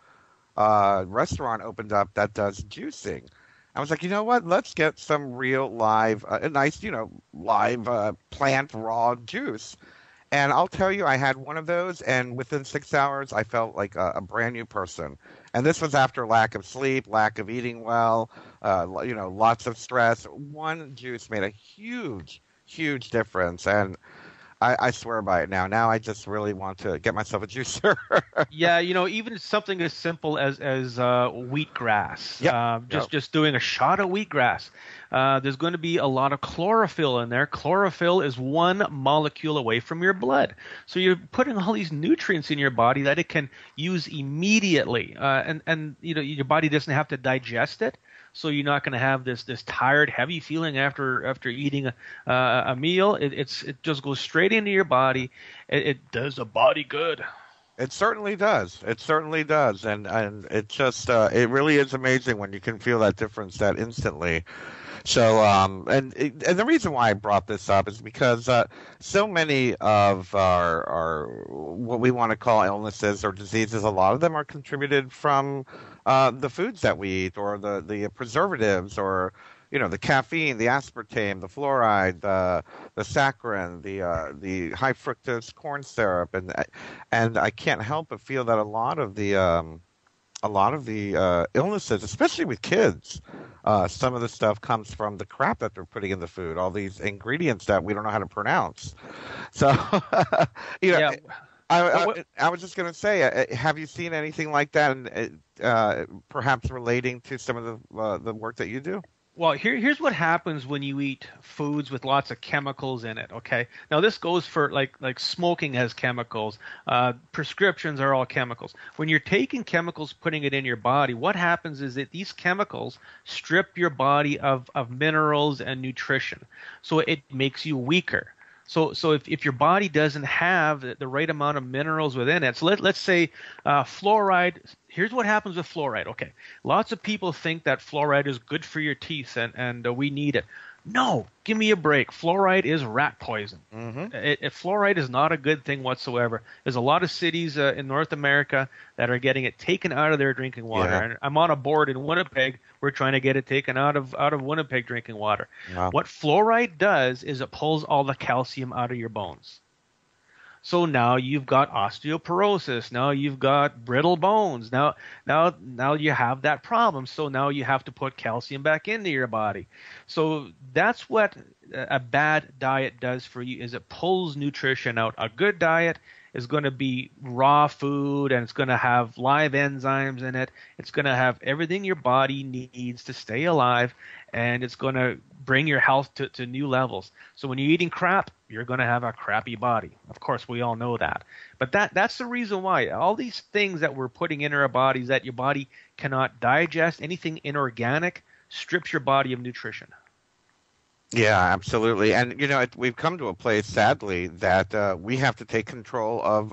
restaurant opened up that does juicing. I was like, you know what? Let's get some real live, nice, live plant raw juice. And I'll tell you, I had one of those, and within 6 hours, I felt like a brand new person. And this was after lack of sleep, lack of eating well, lots of stress. One juice made a huge, huge difference, and I swear by it now. Now I just really want to get myself a juicer. Yeah, even something as simple as wheatgrass. Yep. Just doing a shot of wheatgrass. There's going to be a lot of chlorophyll in there. Chlorophyll is one molecule away from your blood. So you're putting all these nutrients in your body that it can use immediately. And your body doesn't have to digest it. So you're not going to have this tired, heavy feeling after eating a meal. It just goes straight into your body. It does the body good. It certainly does. It certainly does, and it just it really is amazing when you can feel that difference that instantly. So and the reason why I brought this up is because so many of our what we want to call illnesses or diseases, a lot of them are contributed from the foods that we eat, or the preservatives, or the caffeine, the aspartame, the fluoride, the saccharin, the high fructose corn syrup, and I can't help but feel that a lot of the a lot of the illnesses, especially with kids, some of the stuff comes from the crap that they're putting in the food, all these ingredients that we don't know how to pronounce. So, Yeah. I was just going to say, have you seen anything like that, and perhaps relating to some of the work that you do? Well, here's what happens when you eat foods with lots of chemicals in it. Okay, now this goes for like smoking has chemicals. Prescriptions are all chemicals. When you're taking chemicals, putting it in your body, what happens is that these chemicals strip your body of minerals and nutrition, so it makes you weaker. So if your body doesn't have the right amount of minerals within it, so let's say fluoride. Here's what happens with fluoride. Okay, lots of people think that fluoride is good for your teeth and we need it. No, give me a break. Fluoride is rat poison. Fluoride is not a good thing whatsoever. There's a lot of cities in North America that are getting it taken out of their drinking water. Yeah. And I'm on a board in Winnipeg. We're trying to get it taken out of Winnipeg drinking water. Wow. What fluoride does is it pulls all the calcium out of your bones. So now you've got osteoporosis. Now you've got brittle bones. Now you have that problem. So now you have to put calcium back into your body. So that's what a bad diet does for you, is it pulls nutrition out. A good diet is going to be raw food, and it's going to have live enzymes in it. It's going to have everything your body needs to stay alive, and it's going to bring your health to new levels. So when you're eating crap, you're going to have a crappy body. Of course, we all know that. But that's the reason why. All these things that we're putting in our bodies that your body cannot digest, anything inorganic, strips your body of nutrition. Yeah, absolutely. And we've come to a place, sadly, that we have to take control of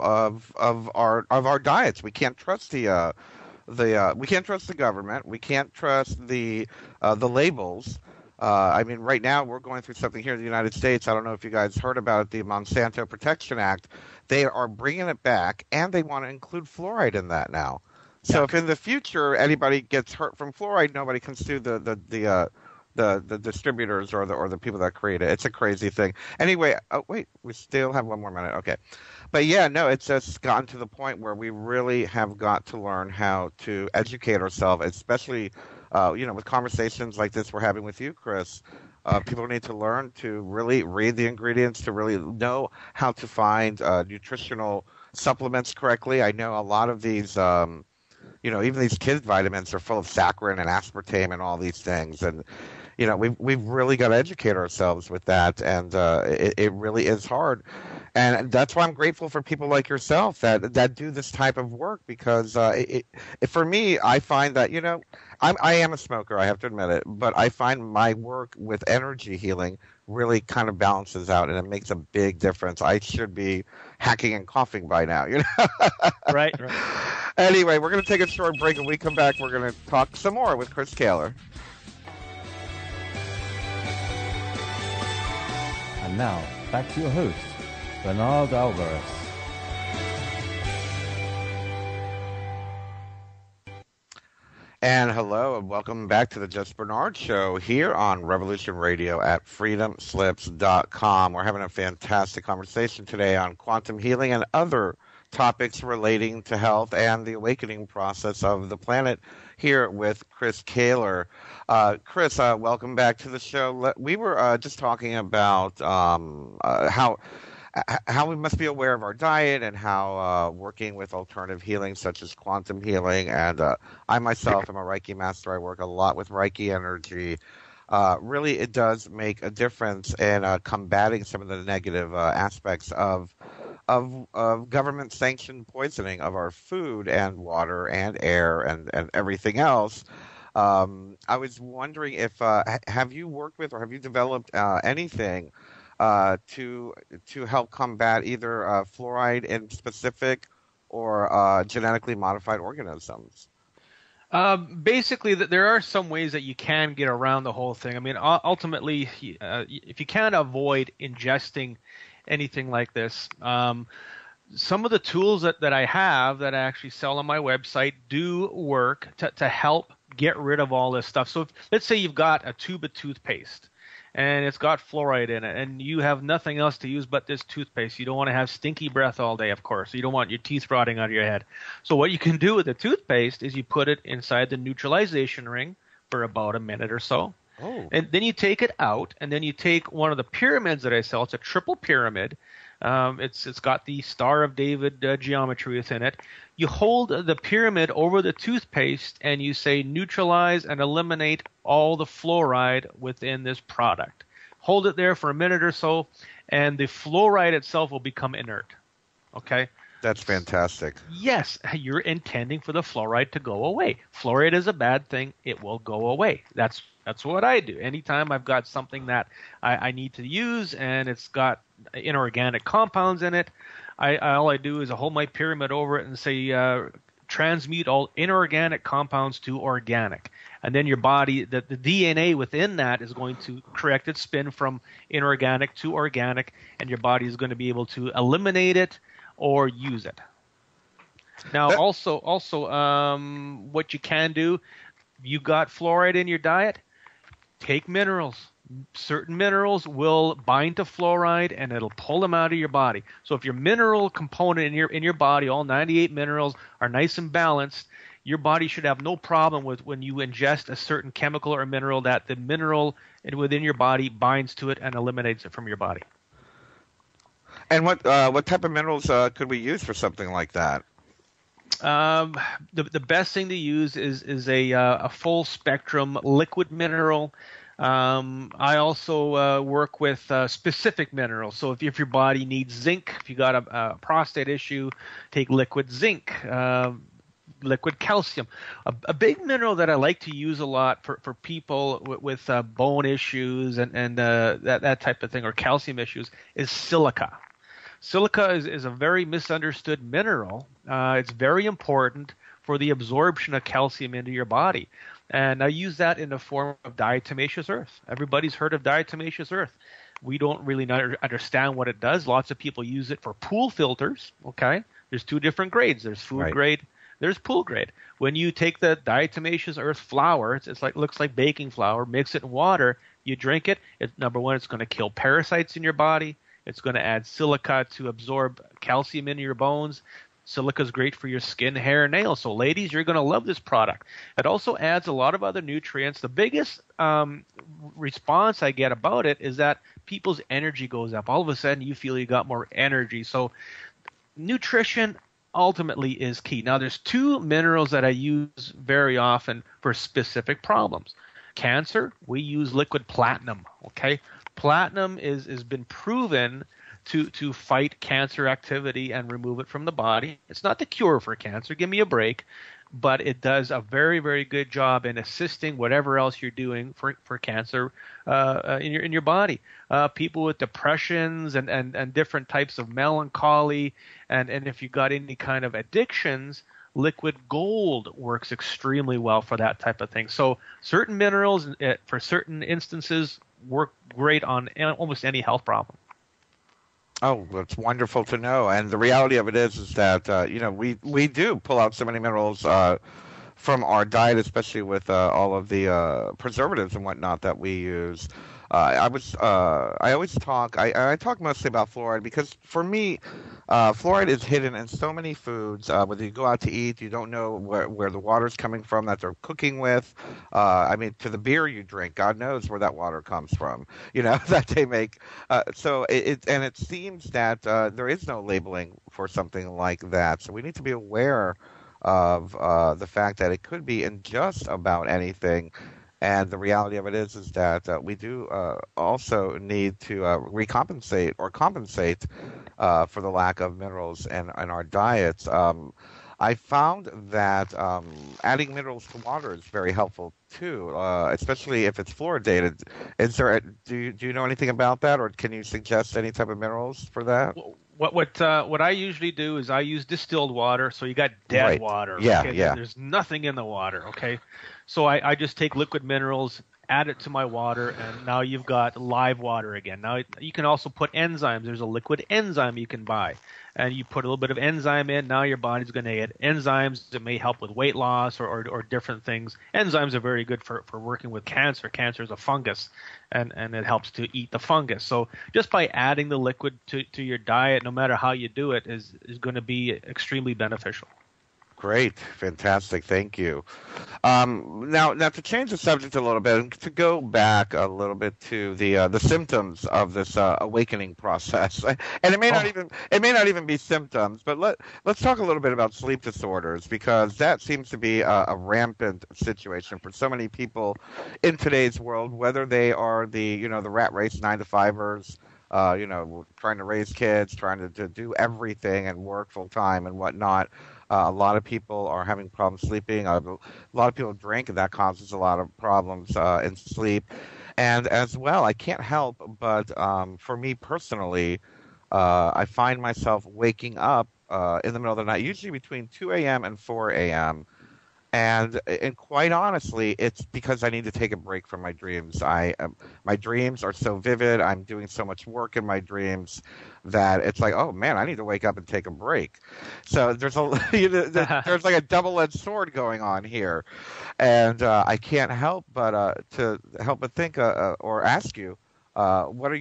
our diets. We can't trust we can't trust the government. We can't trust the labels. I mean, right now we're going through something here in the United States. I don't know if you guys heard about the Monsanto Protection Act. They are bringing it back, and they want to include fluoride in that now. So if in the future anybody gets hurt from fluoride, nobody can sue the distributors or the people that create it. It's a crazy thing. Anyway, wait, we still have one more minute. Okay. But yeah, no, it's just gotten to the point where we really have got to learn how to educate ourselves, especially, with conversations like this we're having with you, Chris. People need to learn to really read the ingredients, to really know how to find nutritional supplements correctly. I know a lot of these, even these kids' vitamins are full of saccharin and aspartame and all these things. And, we've really got to educate ourselves with that. And it really is hard. And that's why I'm grateful for people like yourself that do this type of work, because for me, I find that, I am a smoker, I have to admit it, but I find my work with energy healing really kind of balances out, and it makes a big difference. I should be hacking and coughing by now, Right. Anyway, we're going to take a short break, and when we come back, we're going to talk some more with Chris Kehler. And now, back to your host, Bernard Alvarez. And hello, and welcome back to the Just Bernard Show here on Revolution Radio at freedomslips.com. We're having a fantastic conversation today on quantum healing and other topics relating to health and the awakening process of the planet here with Chris Kehler. Chris, welcome back to the show. We were just talking about how we must be aware of our diet and how working with alternative healing such as quantum healing, and I myself am a Reiki master. I work a lot with Reiki energy. Really, it does make a difference in combating some of the negative aspects of government-sanctioned poisoning of our food and water and air and everything else. I was wondering if have you worked with or have you developed anything to help combat either fluoride in specific or genetically modified organisms? Basically, there are some ways that you can get around the whole thing. I mean, ultimately, if you can't avoid ingesting anything like this, some of the tools that I have that I actually sell on my website do work to help get rid of all this stuff. So let's say you've got a tube of toothpaste, and it's got fluoride in it, and you have nothing else to use but this toothpaste. You don't want to have stinky breath all day, of course. You don't want your teeth rotting out of your head. So what you can do with the toothpaste is you put it inside the neutralization ring for about a minute or so. Oh. And then you take it out, and then you take one of the pyramids that I sell. It's a triple pyramid. It's got the Star of David geometry within it. You hold the pyramid over the toothpaste, and you say neutralize and eliminate all the fluoride within this product. Hold it there for a minute or so, and the fluoride itself will become inert. Okay? That's fantastic. Yes, you're intending for the fluoride to go away. Fluoride is a bad thing. It will go away. That's what I do. Anytime I've got something that I need to use and it's got inorganic compounds in it, all I do is I hold my pyramid over it and say transmute all inorganic compounds to organic. And then your body, the DNA within that is going to correct its spin from inorganic to organic, and your body is going to be able to eliminate it or use it. Now, also, what you can do, you got fluoride in your diet, take minerals. Certain minerals will bind to fluoride, and it'll pull them out of your body. So if your mineral component in your body, all 98 minerals, are nice and balanced, your body should have no problem with when you ingest a certain chemical or mineral that the mineral within your body binds to it and eliminates it from your body. And what type of minerals could we use for something like that? The best thing to use is a full spectrum liquid mineral. I also work with specific minerals. So if your body needs zinc, if you got a prostate issue, take liquid zinc. Liquid calcium. A big mineral that I like to use a lot for people with bone issues and that type of thing, or calcium issues, is silica. Silica is a very misunderstood mineral. It's very important for the absorption of calcium into your body. And I use that in the form of diatomaceous earth. Everybody's heard of diatomaceous earth. We don't really understand what it does. Lots of people use it for pool filters. Okay, there's two different grades. There's food grade. There's pool grade. When you take the diatomaceous earth flour, looks like baking flour, mix it in water, you drink it. Number one, it's going to kill parasites in your body. It's going to add silica to absorb calcium into your bones. Silica is great for your skin, hair, and nails. So, ladies, you're going to love this product. It also adds a lot of other nutrients. The biggest response I get about it is that people's energy goes up. All of a sudden, you feel you got more energy. So, nutrition ultimately is key. Now, there's two minerals that I use very often for specific problems. Cancer, we use liquid platinum. Okay, platinum has been proven to fight cancer activity and remove it from the body. It's not the cure for cancer. Give me a break. But it does a very, very good job in assisting whatever else you're doing for cancer in your body. People with depressions and different types of melancholy, and if you've got any kind of addictions, liquid gold works extremely well for that type of thing. So certain minerals for certain instances work great on almost any health problem. Oh, that's wonderful to know. And the reality of it is that we do pull out so many minerals from our diet, especially with all of the preservatives and whatnot that we use. I always talk. I talk mostly about fluoride because for me, fluoride is hidden in so many foods. Whether you go out to eat, you don't know where the water's coming from that they're cooking with. To the beer you drink, God knows where that water comes from. That they make. So it seems that there is no labeling for something like that. So we need to be aware of the fact that it could be in just about anything. And the reality of it is that we do also need to recompensate or compensate for the lack of minerals in our diets. I found that adding minerals to water is very helpful too, especially if it's fluoridated. Do you know anything about that, or can you suggest any type of minerals for that? What I usually do is I use distilled water, so you got dead water. Yeah, okay? yeah. There's nothing in the water, okay? So I just take liquid minerals, add it to my water, and now you've got live water again. Now you can also put enzymes. There's a liquid enzyme you can buy, and you put a little bit of enzyme in. Now your body's going to get enzymes that may help with weight loss or different things. Enzymes are very good for working with cancer. Cancer is a fungus, and it helps to eat the fungus. So just by adding the liquid to your diet, no matter how you do it, is going to be extremely beneficial. Great, fantastic, thank you. Now to change the subject a little bit, and to go back a little bit to the symptoms of this awakening process, and it may not even be symptoms, but let's talk a little bit about sleep disorders, because that seems to be a rampant situation for so many people in today's world, whether they are the rat race 9-to-5ers. Trying to raise kids, trying to do everything and work full time and whatnot. A lot of people are having problems sleeping. A lot of people drink, and that causes a lot of problems in sleep. And as well, I can't help but, for me personally, I find myself waking up in the middle of the night, usually between 2 a.m. and 4 a.m., and quite honestly, it's because I need to take a break from my dreams. My dreams are so vivid. I'm doing so much work in my dreams that it's like, oh man, I need to wake up and take a break. So there's there's like a double-edged sword going on here, and I can't help but think or ask you. What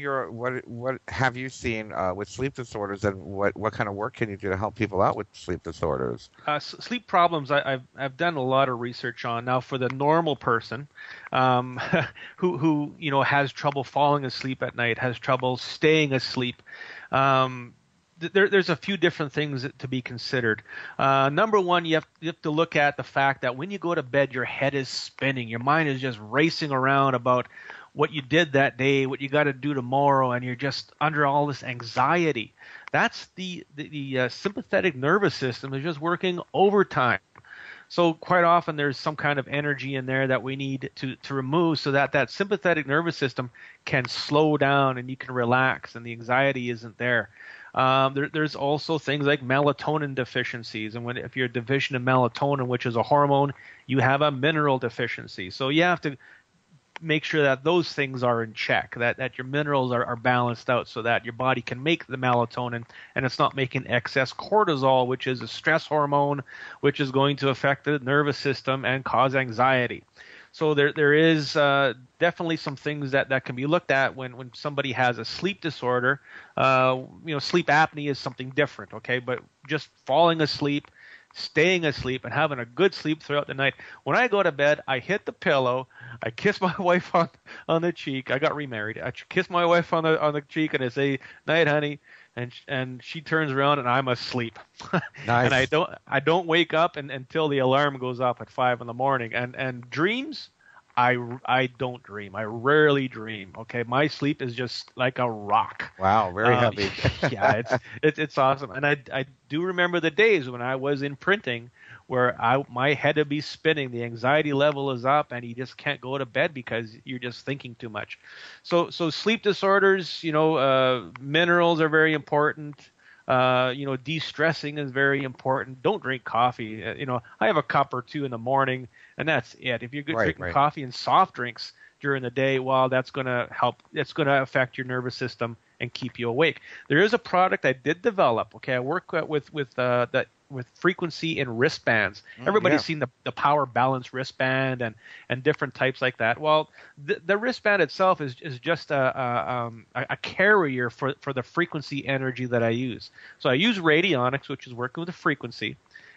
have you seen with sleep disorders, and what kind of work can you do to help people out with sleep disorders? Sleep problems I've done a lot of research on. Now, for the normal person who has trouble falling asleep at night, has trouble staying asleep, there's a few different things to be considered. Number one, you have to look at the fact that when you go to bed, your head is spinning, your mind is just racing around about what you did that day, what you got to do tomorrow, and you're just under all this anxiety. That's the sympathetic nervous system is just working overtime. So quite often there's some kind of energy in there that we need to remove so that sympathetic nervous system can slow down and you can relax and the anxiety isn't there. There's also things like melatonin deficiencies, and if you're deficient in melatonin, which is a hormone, you have a mineral deficiency. So you have to make sure that those things are in check, that your minerals are balanced out so that your body can make the melatonin and it's not making excess cortisol, which is a stress hormone, which is going to affect the nervous system and cause anxiety. So there is definitely some things that can be looked at when somebody has a sleep disorder. Sleep apnea is something different, okay? But just falling asleep, staying asleep, and having a good sleep throughout the night. When I go to bed, I hit the pillow, I kiss my wife on the cheek. I got remarried. I kiss my wife on the cheek, and I say, "Night, honey," and she turns around, and I'm asleep. Nice. And I don't wake up until the alarm goes off at 5 a.m. And dreams, I don't dream. I rarely dream. Okay, my sleep is just like a rock. Wow, very heavy. Yeah, it's awesome. And I do remember the days when I was in printing where my head would be spinning, the anxiety level is up, and you just can't go to bed because you're just thinking too much. So sleep disorders, minerals are very important. De-stressing is very important. Don't drink coffee. I have a cup or two in the morning, and that's it. If you're drinking coffee and soft drinks during the day, well, that's going to help. It's going to affect your nervous system and keep you awake. There is a product I did develop. Okay, I work with frequency in wristbands. Everybody's seen the power balance wristband and different types like that. Well, the wristband itself is just a carrier for the frequency energy that I use. So I use radionics, which is working with the frequency,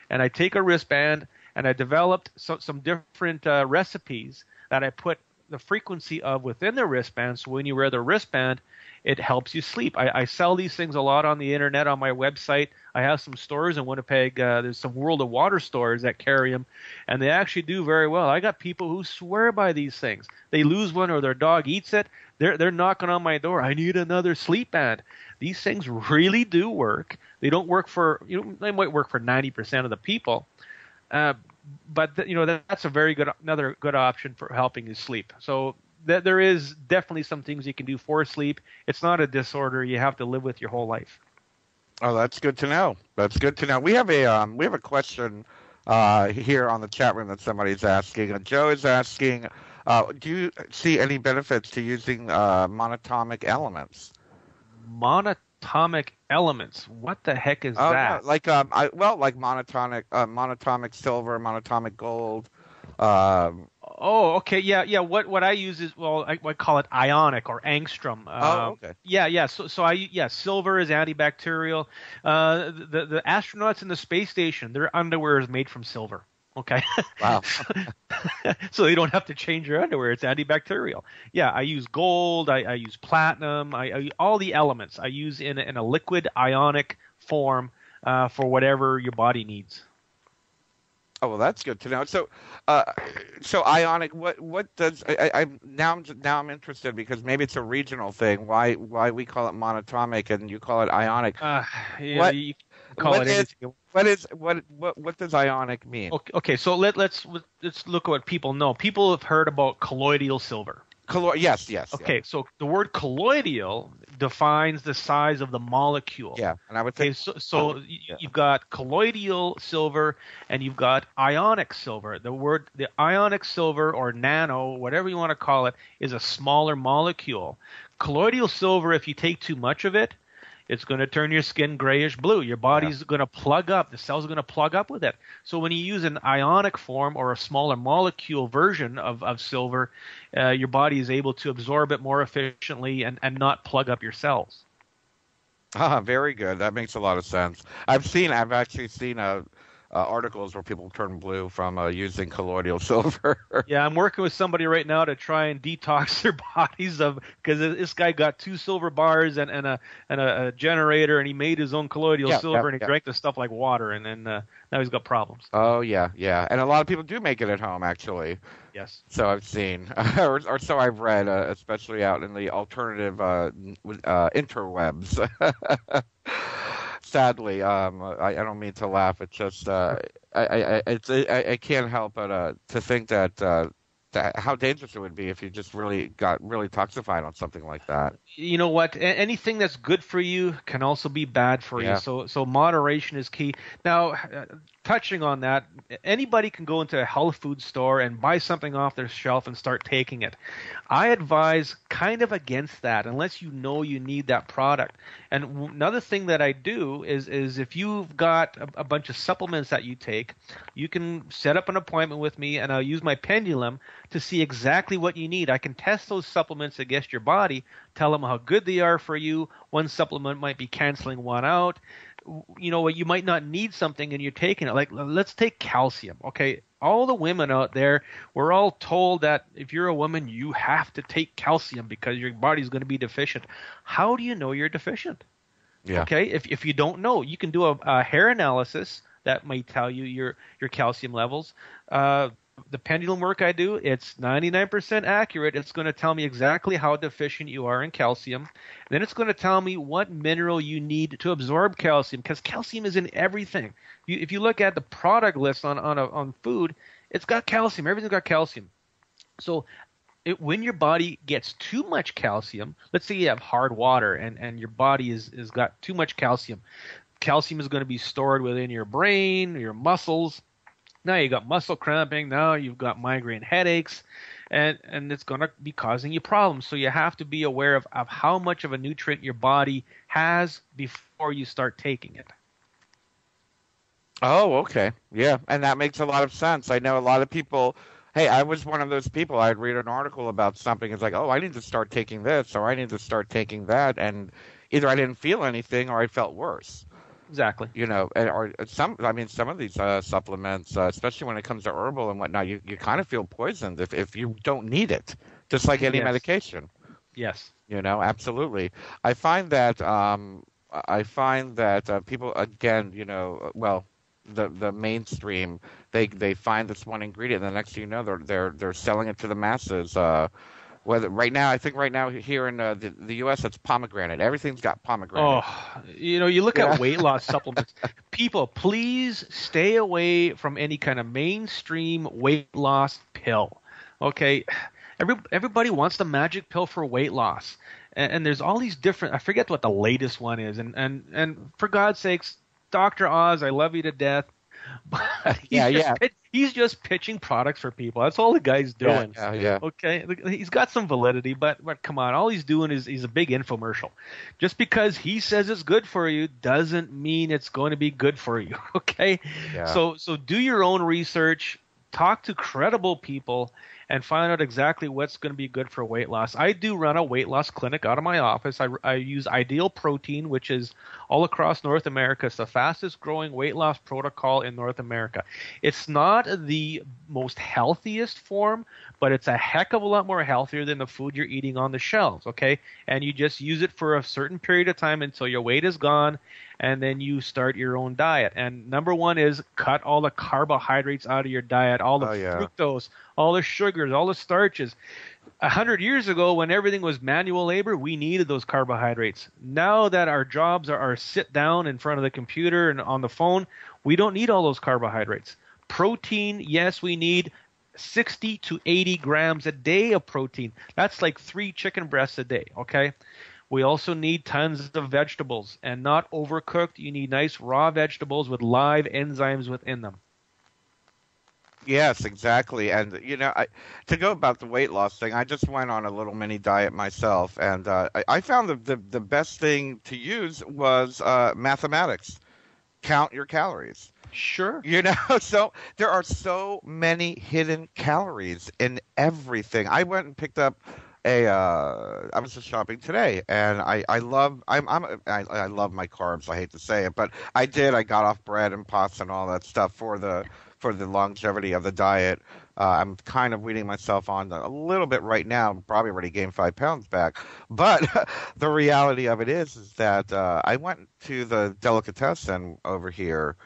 and I take a wristband and I developed some different recipes that I put the frequency of within the wristband. So when you wear the wristband, it helps you sleep. I sell these things a lot on the internet, on my website. I have some stores in Winnipeg. There's some World of Water stores that carry them, and they actually do very well. I got people who swear by these things. They lose one or their dog eats it. They're knocking on my door. I need another sleep band. These things really do work. They don't work for they might work for 90% of the people, but that's a very good another good option for helping you sleep. So there is definitely some things you can do for sleep. It's not a disorder you have to live with your whole life. Oh, that's good to know. That's good to know. We have a question here on the chat room that somebody's asking. Joe is asking, Do you see any benefits to using monatomic elements? Monatomic elements. What the heck is Oh that? no, like monatomic silver, monatomic gold. Um, Oh, okay, yeah. What I use is, well, I call it ionic or angstrom. okay. Yeah. So silver is antibacterial. The astronauts in the space station, their underwear is made from silver. Okay. Wow. So you don't have to change your underwear. It's antibacterial. Yeah, I use gold. I use platinum. I all the elements I use in a liquid ionic form for whatever your body needs. Oh well, that's good to know. So ionic. What does I'm interested because maybe it's a regional thing. Why we call it monatomic and you call it ionic? Yeah, you call what it is anything. what does ionic mean? Okay, so let's look at what people know. People have heard about colloidal silver. Yes. Okay, so the word colloidal defines the size of the molecule. Yeah, and I would think. Okay, so you've got colloidal silver and you've got ionic silver. The ionic silver or nano, whatever you want to call it, is a smaller molecule. Colloidal silver, if you take too much of it, it's going to turn your skin grayish blue. Your body's going to plug up. The cells are going to plug up with it. So when you use an ionic form or a smaller molecule version of silver, your body is able to absorb it more efficiently and not plug up your cells. Very good. That makes a lot of sense. I've actually seen articles where people turn blue from using colloidal silver. Yeah, I'm working with somebody right now to try and detox their bodies because this guy got 2 silver bars and a generator, and he made his own colloidal silver, and he drank the stuff like water, and then now he's got problems. Oh yeah, and a lot of people do make it at home actually. Yes. So I've seen, or so I've read, especially out in the alternative interwebs. Sadly, I don't mean to laugh. It's just I can't help but to think that how dangerous it would be if you just got really toxified on something like that. You know what? Anything that's good for you can also be bad for you. So moderation is key. Now, touching on that, anybody can go into a health food store and buy something off their shelf and start taking it. I advise kind of against that unless you know you need that product. And another thing that I do is if you've got a bunch of supplements that you take, you can set up an appointment with me and I'll use my pendulum to see exactly what you need. I can test those supplements against your body, tell them how good they are for you. One supplement might be canceling one out. You know, you might not need something and you're taking it. Like, let's take calcium, okay? All the women out there, we're all told that if you're a woman, you have to take calcium because your body's going to be deficient. How do you know you're deficient? Yeah. Okay. If you don't know, you can do a hair analysis that might tell you your calcium levels. The pendulum work I do, it's 99% accurate. It's going to tell me exactly how deficient you are in calcium. And then it's going to tell me what mineral you need to absorb calcium, because calcium is in everything. If you look at the product list on food, it's got calcium. Everything's got calcium. So when your body gets too much calcium, let's say you have hard water and your body is got too much calcium. Calcium is going to be stored within your brain, your muscles. Now you got muscle cramping. Now you've got migraine headaches, and it's going to be causing you problems. So you have to be aware of how much of a nutrient your body has before you start taking it. Oh, okay. Yeah, and that makes a lot of sense. I know a lot of people. Hey, I was one of those people. I'd read an article about something. It's like, oh, I need to start taking this, or I need to start taking that, and either I didn't feel anything or I felt worse. Exactly. You know, or some of these supplements, especially when it comes to herbal and whatnot, you kind of feel poisoned if you don't need it, just like any medication. Yes. You know, absolutely. I find that people, again, you know, well, the mainstream, they find this one ingredient, and the next thing you know, they're selling it to the masses. Whether right now here in the U.S. it's pomegranate. Everything's got pomegranate. Oh, you know, you look at weight loss supplements. People, please stay away from any kind of mainstream weight loss pill. Okay, everybody wants the magic pill for weight loss, and there's all these different. I forget what the latest one is, and for God's sakes, Dr. Oz, I love you to death. But he's He's just pitching products for people. That's all the guy's doing. Yeah. Okay, he's got some validity, but come on, all he's doing is he's a big infomercial. Just because he says it's good for you doesn't mean it's going to be good for you. Okay, so do your own research, talk to credible people, and find out exactly what's going to be good for weight loss. I do run a weight loss clinic out of my office. I use Ideal Protein, which is all across North America. It's the fastest growing weight loss protocol in North America. It's not the most healthiest form, but it's a heck of a lot more healthier than the food you're eating on the shelves, okay? And you just use it for a certain period of time until your weight is gone, and then you start your own diet. And number one is cut all the carbohydrates out of your diet, all the fructose, all the sugars, all the starches. 100 years ago, when everything was manual labor, we needed those carbohydrates. Now that our jobs are sit down in front of the computer and on the phone, we don't need all those carbohydrates. Protein, yes, we need 60 to 80 grams a day of protein. That's like 3 chicken breasts a day, okay? We also need tons of vegetables, and not overcooked. You need nice raw vegetables with live enzymes within them. Yes, exactly. And, to go about the weight loss thing, I just went on a little mini diet myself, and I found the best thing to use was mathematics. Count your calories. Sure. So there are so many hidden calories in everything. I went and picked up I was just shopping today, and I love my carbs. I hate to say it, but I got off bread and pasta and all that stuff for the longevity of the diet. I'm kind of weaning myself on a little bit right now. Probably already gained 5 pounds back. But the reality of it is that I went to the delicatessen over here,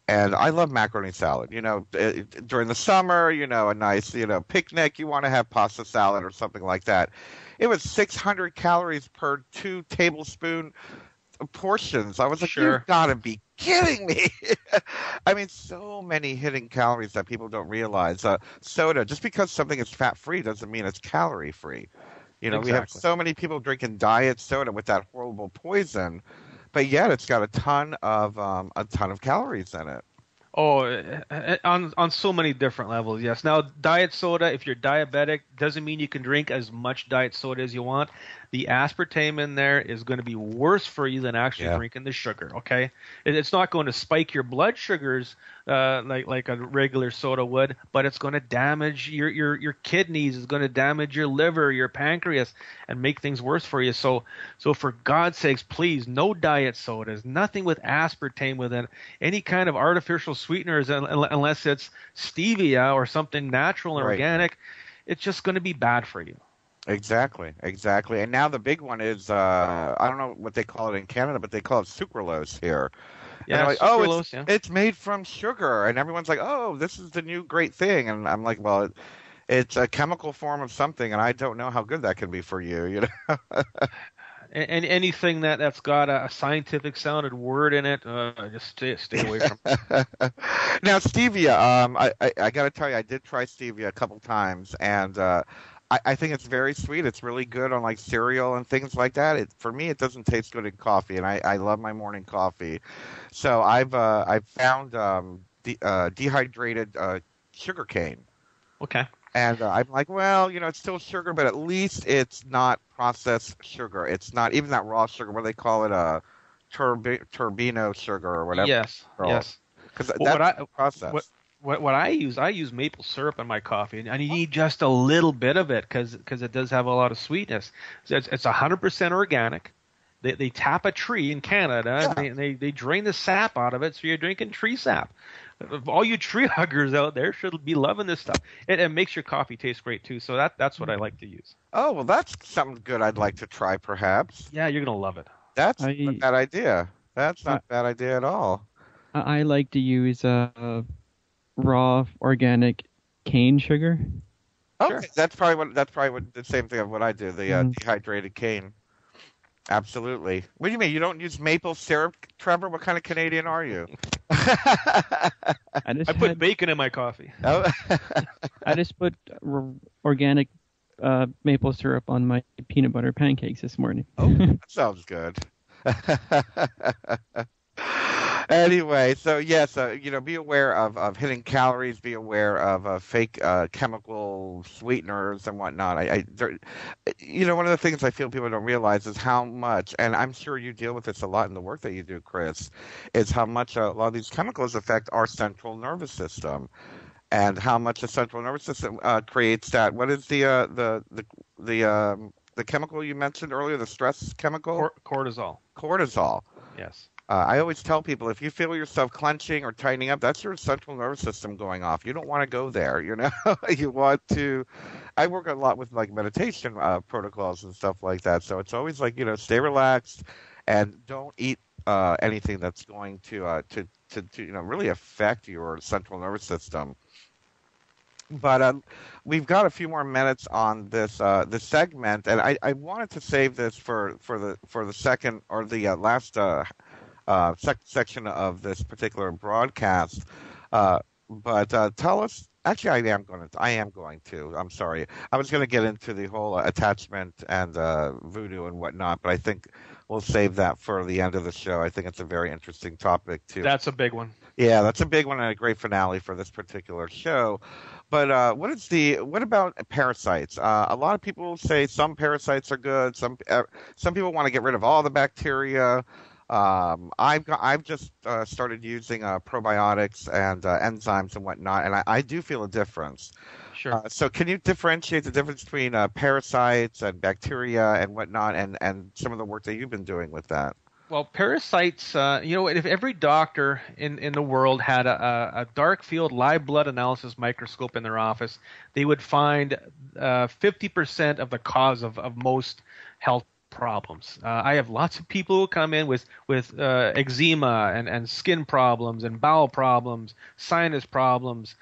and I love macaroni salad. During the summer, a nice, picnic, you want to have pasta salad or something like that. It was 600 calories per 2 tablespoon portions. I was like, sure. You've got to be kidding me. I mean, so many hidden calories that people don't realize. Soda, just because something is fat-free doesn't mean it's calorie-free. Exactly. We have so many people drinking diet soda with that horrible poison, but yet it's got a ton of calories in it. Oh, on so many different levels, yes. Now, diet soda, if you're diabetic, doesn't mean you can drink as much diet soda as you want. The aspartame in there is going to be worse for you than actually drinking the sugar, okay? It's not going to spike your blood sugars like a regular soda would, but it's going to damage your kidneys. It's going to damage your liver, your pancreas, and make things worse for you. So for God's sakes, please, no diet sodas, nothing with aspartame within, any kind of artificial sweeteners, unless it's stevia or something natural and organic. It's just going to be bad for you. Exactly. And now the big one is, I don't know what they call it in Canada, but they call it sucralose here. Yeah, like, sucralose, it's made from sugar. And everyone's like, oh, this is the new great thing. And I'm like, well, it's a chemical form of something, and I don't know how good that can be for you, And anything that's got a scientific sounded word in it, just stay away from it. Now, stevia, I got to tell you, I did try stevia a couple times, and I think it's very sweet. It's really good on like cereal and things like that. For me, it doesn't taste good in coffee, and I love my morning coffee. So I've found dehydrated sugar cane. Okay. And I'm like, well, it's still sugar, but at least it's not processed sugar. It's not even that raw sugar. What do they call it? Turbino sugar or whatever. Yes. Because that's processed. What I use maple syrup in my coffee, and you need just a little bit of it because it does have a lot of sweetness. So it's 100% organic. They tap a tree in Canada, and they drain the sap out of it, so you're drinking tree sap. All you tree huggers out there should be loving this stuff. It makes your coffee taste great too, so that's what I like to use. Oh, well, that's something good I'd like to try, perhaps. Yeah, you're going to love it. That's not a bad idea. That's not a bad idea at all. I like to use raw organic cane sugar. Okay, sure. That's probably what the same thing of what I do. The dehydrated cane. Absolutely. What do you mean? You don't use maple syrup, Trevor? What kind of Canadian are you? I put bacon in my coffee. Oh. I just put organic maple syrup on my peanut butter pancakes this morning. Oh, that sounds good. Anyway, so yes, be aware of hidden calories. Be aware of fake chemical sweeteners and whatnot. One of the things I feel people don't realize is how much, and I'm sure you deal with this a lot in the work that you do, Chris, is how much a lot of these chemicals affect our central nervous system, and how much the central nervous system creates that. What is the chemical you mentioned earlier? The stress chemical? Cortisol. Cortisol. Yes. I always tell people, if you feel yourself clenching or tightening up, that's your central nervous system going off. You don't want to go there, You want to. I work a lot with like meditation protocols and stuff like that. So it's always like, stay relaxed and don't eat anything that's going to really affect your central nervous system. But we've got a few more minutes on this segment, and I wanted to save this for the second or the last section of this particular broadcast. But tell us. Actually, I am going to. I'm sorry. I was going to get into the whole attachment and voodoo and whatnot, but I think we'll save that for the end of the show. I think it's a very interesting topic too. That's a big one. Yeah, that's a big one and a great finale for this particular show. But what about parasites? A lot of people say some parasites are good. Some people want to get rid of all the bacteria. I've just started using probiotics and enzymes and whatnot, and I do feel a difference. Sure. So can you differentiate the difference between parasites and bacteria and whatnot, and some of the work that you've been doing with that? Well, parasites, if every doctor in the world had a dark field live blood analysis microscope in their office, they would find 50% of the cause of most health problems. I have lots of people who come in with eczema and skin problems and bowel problems, sinus problems,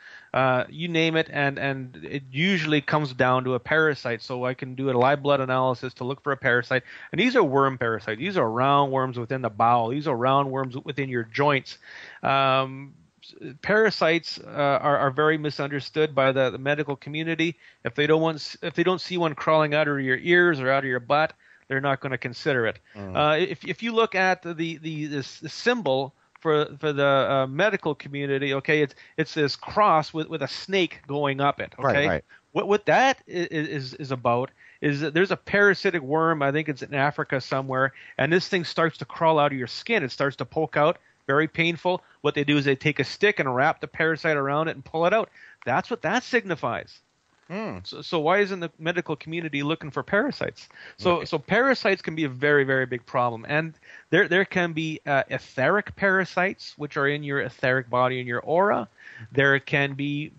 you name it, and it usually comes down to a parasite. So I can do a live blood analysis to look for a parasite, and these are worm parasites. These are round worms within the bowel. These are round worms within your joints. Parasites are very misunderstood by the medical community. If they don't see one crawling out of your ears or out of your butt, they're not going to consider it. If you look at the symbol for the medical community, okay, it's this cross with a snake going up it. Okay, right. What that is about is that there's a parasitic worm. I think it's in Africa somewhere, and this thing starts to crawl out of your skin. It starts to poke out, very painful. What they do is they take a stick and wrap the parasite around it and pull it out. That's what that signifies. So why isn't the medical community looking for parasites? So parasites can be a very, very big problem, and there can be etheric parasites, which are in your etheric body, in your aura. There can be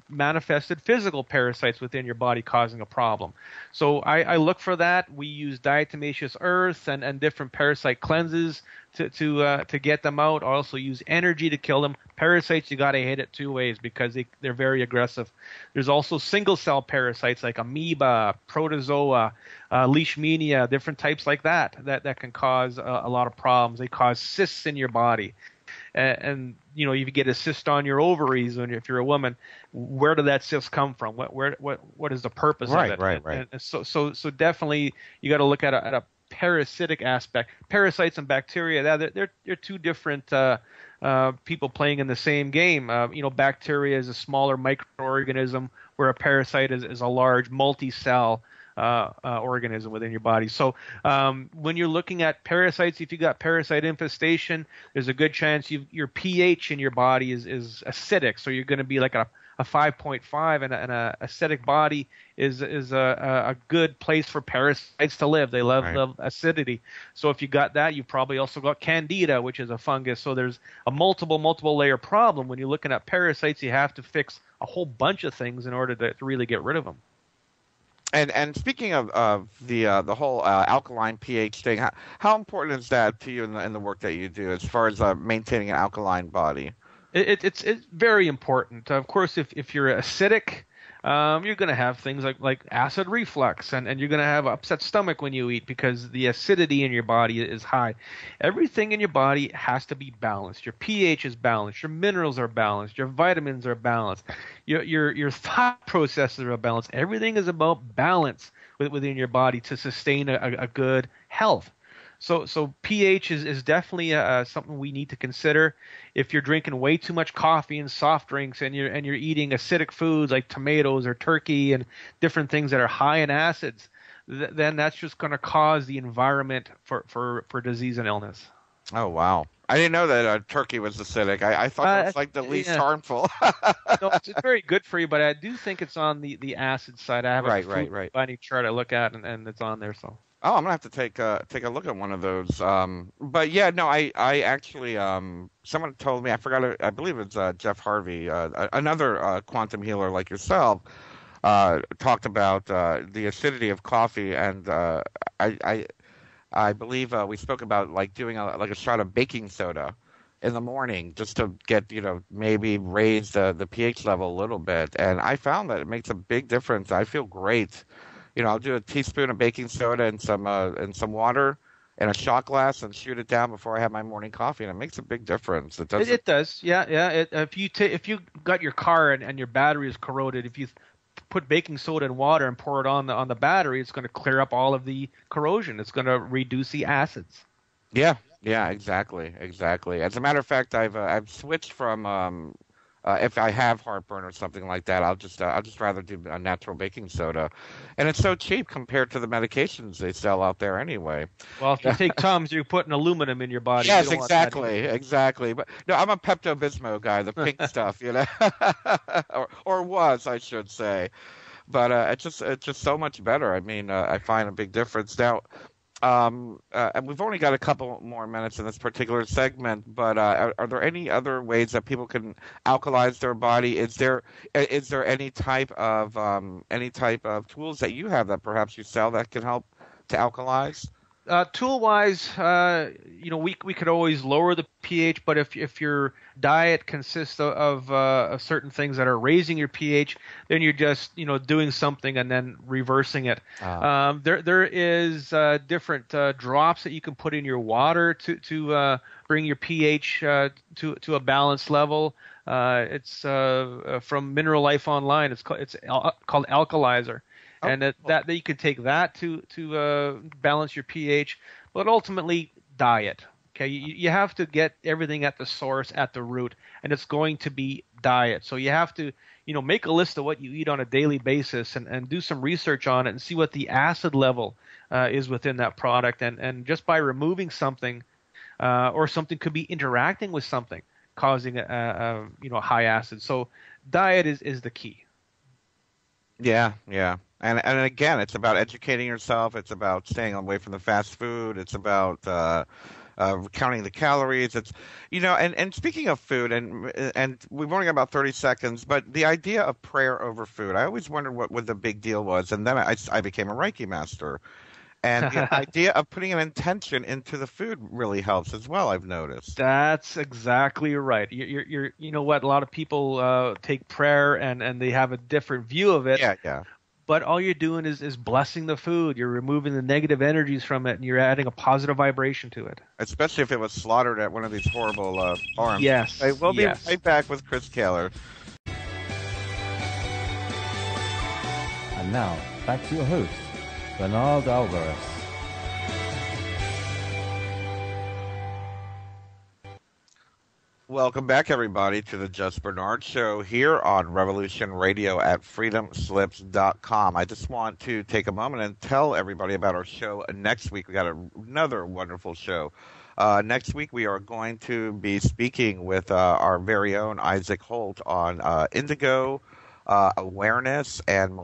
manifested physical parasites within your body causing a problem. So I look for that. We use diatomaceous earth and different parasite cleanses to get them out. I also use energy to kill them. Parasites, you got to hit it two ways because they're very aggressive. There's also single cell parasites like amoeba, protozoa, leishmania, different types like that can cause a lot of problems. They cause cysts in your body. And you get a cyst on your ovaries, and if you're a woman, where did that cyst come from? What is the purpose of it? Right. And so definitely you got to look at a parasitic aspect. Parasites and bacteria, they're two different people playing in the same game. Bacteria is a smaller microorganism, where a parasite is a large multi-cell organism within your body. So when you're looking at parasites, if you got parasite infestation, there's a good chance your pH in your body is acidic. So you're going to be like a 5.5, and a acidic body is a good place for parasites to live. They love acidity. So if you got that, you probably also got candida, which is a fungus. So there's a multiple layer problem. When you're looking at parasites, you have to fix a whole bunch of things in order to really get rid of them. And speaking of the whole alkaline pH thing, how important is that to you in the work that you do as far as maintaining an alkaline body? It's very important. Of course, if you're acidic, you're going to have things like acid reflux, and you're going to have upset stomach when you eat because the acidity in your body is high. Everything in your body has to be balanced. Your pH is balanced. Your minerals are balanced. Your vitamins are balanced. Your thought processes are balanced. Everything is about balance within your body to sustain a good health. So pH is definitely something we need to consider. If you're drinking way too much coffee and soft drinks, and you're eating acidic foods like tomatoes or turkey and different things that are high in acids, then that's just going to cause the environment for disease and illness. Oh, wow. I didn't know that turkey was acidic. I thought it was like the least harmful. No, it's very good for you, but I do think it's on the acid side. I have a food binding chart I look at, and it's on there. So. Oh, I'm gonna have to take a look at one of those. But yeah, no, I actually someone told me, I forgot. I believe it's Jeff Harvey, another quantum healer like yourself, talked about the acidity of coffee, and I believe we spoke about like doing like a shot of baking soda in the morning just to get, maybe raise the pH level a little bit, and I found that it makes a big difference. I feel great. I'll do a teaspoon of baking soda and some water in a shot glass and shoot it down before I have my morning coffee, and it makes a big difference. It does. It does. Yeah. If you got your car and your battery is corroded, if you put baking soda and water and pour it on the battery, it's going to clear up all of the corrosion. It's going to reduce the acids. Yeah, exactly. As a matter of fact, I've switched from if I have heartburn or something like that, I'll just rather do a natural baking soda, and it's so cheap compared to the medications they sell out there anyway. Well, if you take Tums, you're putting aluminum in your body. Yes, exactly. But no, I'm a Pepto-Bismol guy, the pink stuff, or was, I should say. But it's just so much better. I mean, I find a big difference now. And we've only got a couple more minutes in this particular segment, but are there any other ways that people can alkalize their body? Is there any type of tools that you have that perhaps you sell that can help to alkalize? Tool-wise, we could always lower the pH, but if your diet consists of certain things that are raising your pH, then you're just doing something and then reversing it. There is different drops that you can put in your water to bring your pH to a balanced level. It's from Mineral Life Online. It's called Alkalizer. And that you could take that to balance your pH, but ultimately diet. Okay, you have to get everything at the source, at the root, and it's going to be diet. So you have to make a list of what you eat on a daily basis and do some research on it and see what the acid level is within that product. And just by removing something, or something could be interacting with something causing a high acid. So diet is the key. Yeah. And again, it's about educating yourself. It's about staying away from the fast food. It's about counting the calories. It's and speaking of food, and we've only got about 30 seconds, but the idea of prayer over food, I always wondered what the big deal was, and then I became a Reiki master, and the idea of putting an intention into the food really helps as well. I've noticed. That's exactly right. You're a lot of people take prayer and they have a different view of it. Yeah. But all you're doing is blessing the food. You're removing the negative energies from it, and you're adding a positive vibration to it. Especially if it was slaughtered at one of these horrible farms. Yes. We'll be right back with Chris Kehler. And now, back to your host, Bernard Alvarez. Welcome back, everybody, to the Just Bernard Show here on Revolution Radio at freedomslips.com. I just want to take a moment and tell everybody about our show next week. We got another wonderful show. Next week, we are going to be speaking with our very own Isaac Holt on indigo awareness and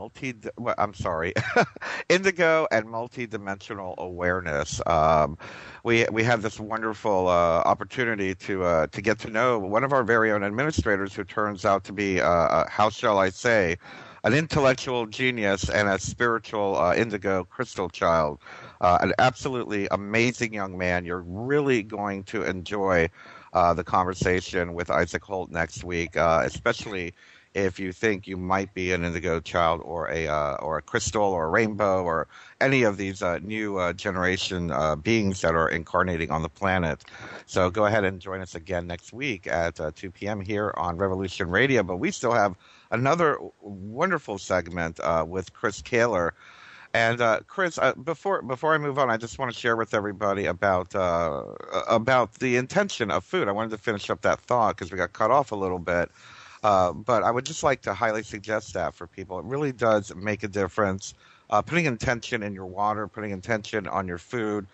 indigo and multidimensional awareness. We have this wonderful opportunity to get to know one of our very own administrators, who turns out to be, how shall I say, an intellectual genius and a spiritual indigo crystal child. An absolutely amazing young man. You're really going to enjoy the conversation with Isaac Holt next week, especially if you think you might be an indigo child or a crystal or a rainbow or any of these new generation beings that are incarnating on the planet. So go ahead and join us again next week at 2 p.m. here on Revolution Radio. But we still have another wonderful segment with Chris Kehler. And Chris, before I move on, I just want to share with everybody about the intention of food. I wanted to finish up that thought because we got cut off a little bit. But I would just like to highly suggest that for people. It really does make a difference. Putting intention in your water, putting intention on your food.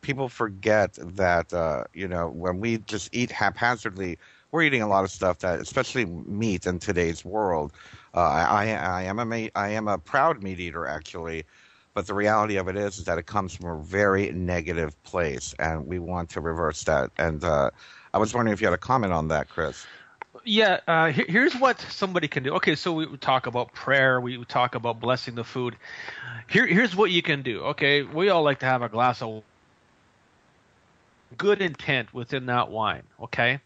People forget that, when we just eat haphazardly, we're eating a lot of stuff that, especially meat in today's world. I am a proud meat eater, actually. But the reality of it is that it comes from a very negative place, and we want to reverse that. And I was wondering if you had a comment on that, Chris. Yeah, here's what somebody can do. Okay, so we talk about prayer. We talk about blessing the food. Here's what you can do. Okay, we all like to have a glass of good intent within that wine. Okay,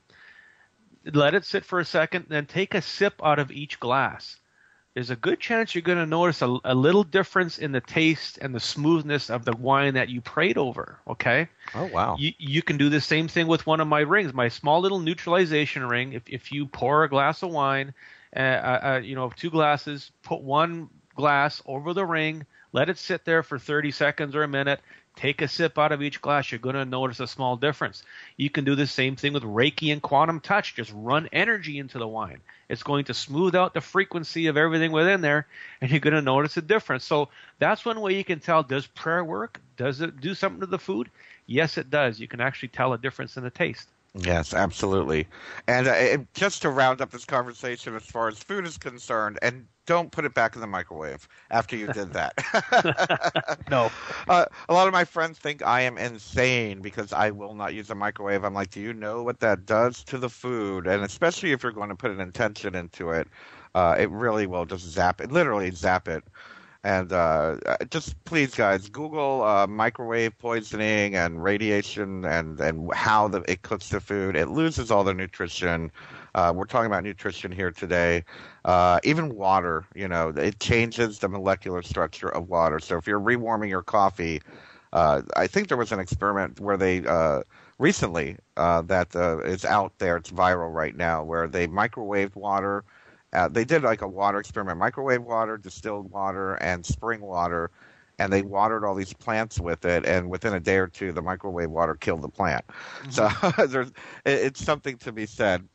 let it sit for a second, then take a sip out of each glass. There's a good chance you're going to notice a little difference in the taste and the smoothness of the wine that you prayed over, okay? Oh, wow. You can do the same thing with one of my rings, my small little neutralization ring. If you pour a glass of wine, 2 glasses, put one glass over the ring, let it sit there for 30 seconds or a minute, take a sip out of each glass, you're going to notice a small difference. You can do the same thing with Reiki and quantum touch. Just run energy into the wine. It's going to smooth out the frequency of everything within there, and you're going to notice a difference. So that's one way you can tell, does prayer work? Does it do something to the food? Yes, it does. You can actually tell a difference in the taste. Yes, absolutely. And just to round up this conversation as far as food is concerned, and don't put it back in the microwave after you did that. No. A lot of my friends think I am insane because I will not use a microwave. I'm like, do you know what that does to the food? And especially if you're going to put an intention into it, it really will just literally zap it. And just please, guys, Google microwave poisoning and radiation and how it cooks the food. It loses all the nutrition. We're talking about nutrition here today. Even water, it changes the molecular structure of water. So if you're rewarming your coffee, I think there was an experiment where they recently that is out there. It's viral right now, where they microwaved water. They did like a water experiment, microwave water, distilled water, and spring water, and they watered all these plants with it, and within a day or two, the microwave water killed the plant. Mm-hmm. So it's something to be said.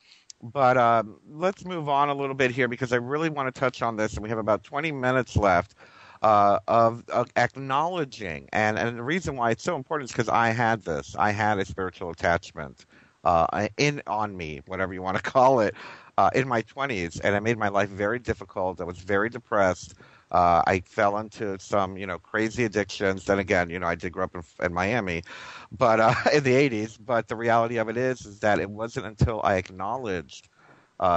But let's move on a little bit here because I really want to touch on this, and we have about 20 minutes left of acknowledging. And the reason why it's so important is because I had a spiritual attachment on me, whatever you want to call it. In my 20s, and it made my life very difficult. I was very depressed. I fell into some, crazy addictions. Then again, I did grow up in Miami, but in the 80s. But the reality of it is that it wasn't until I acknowledged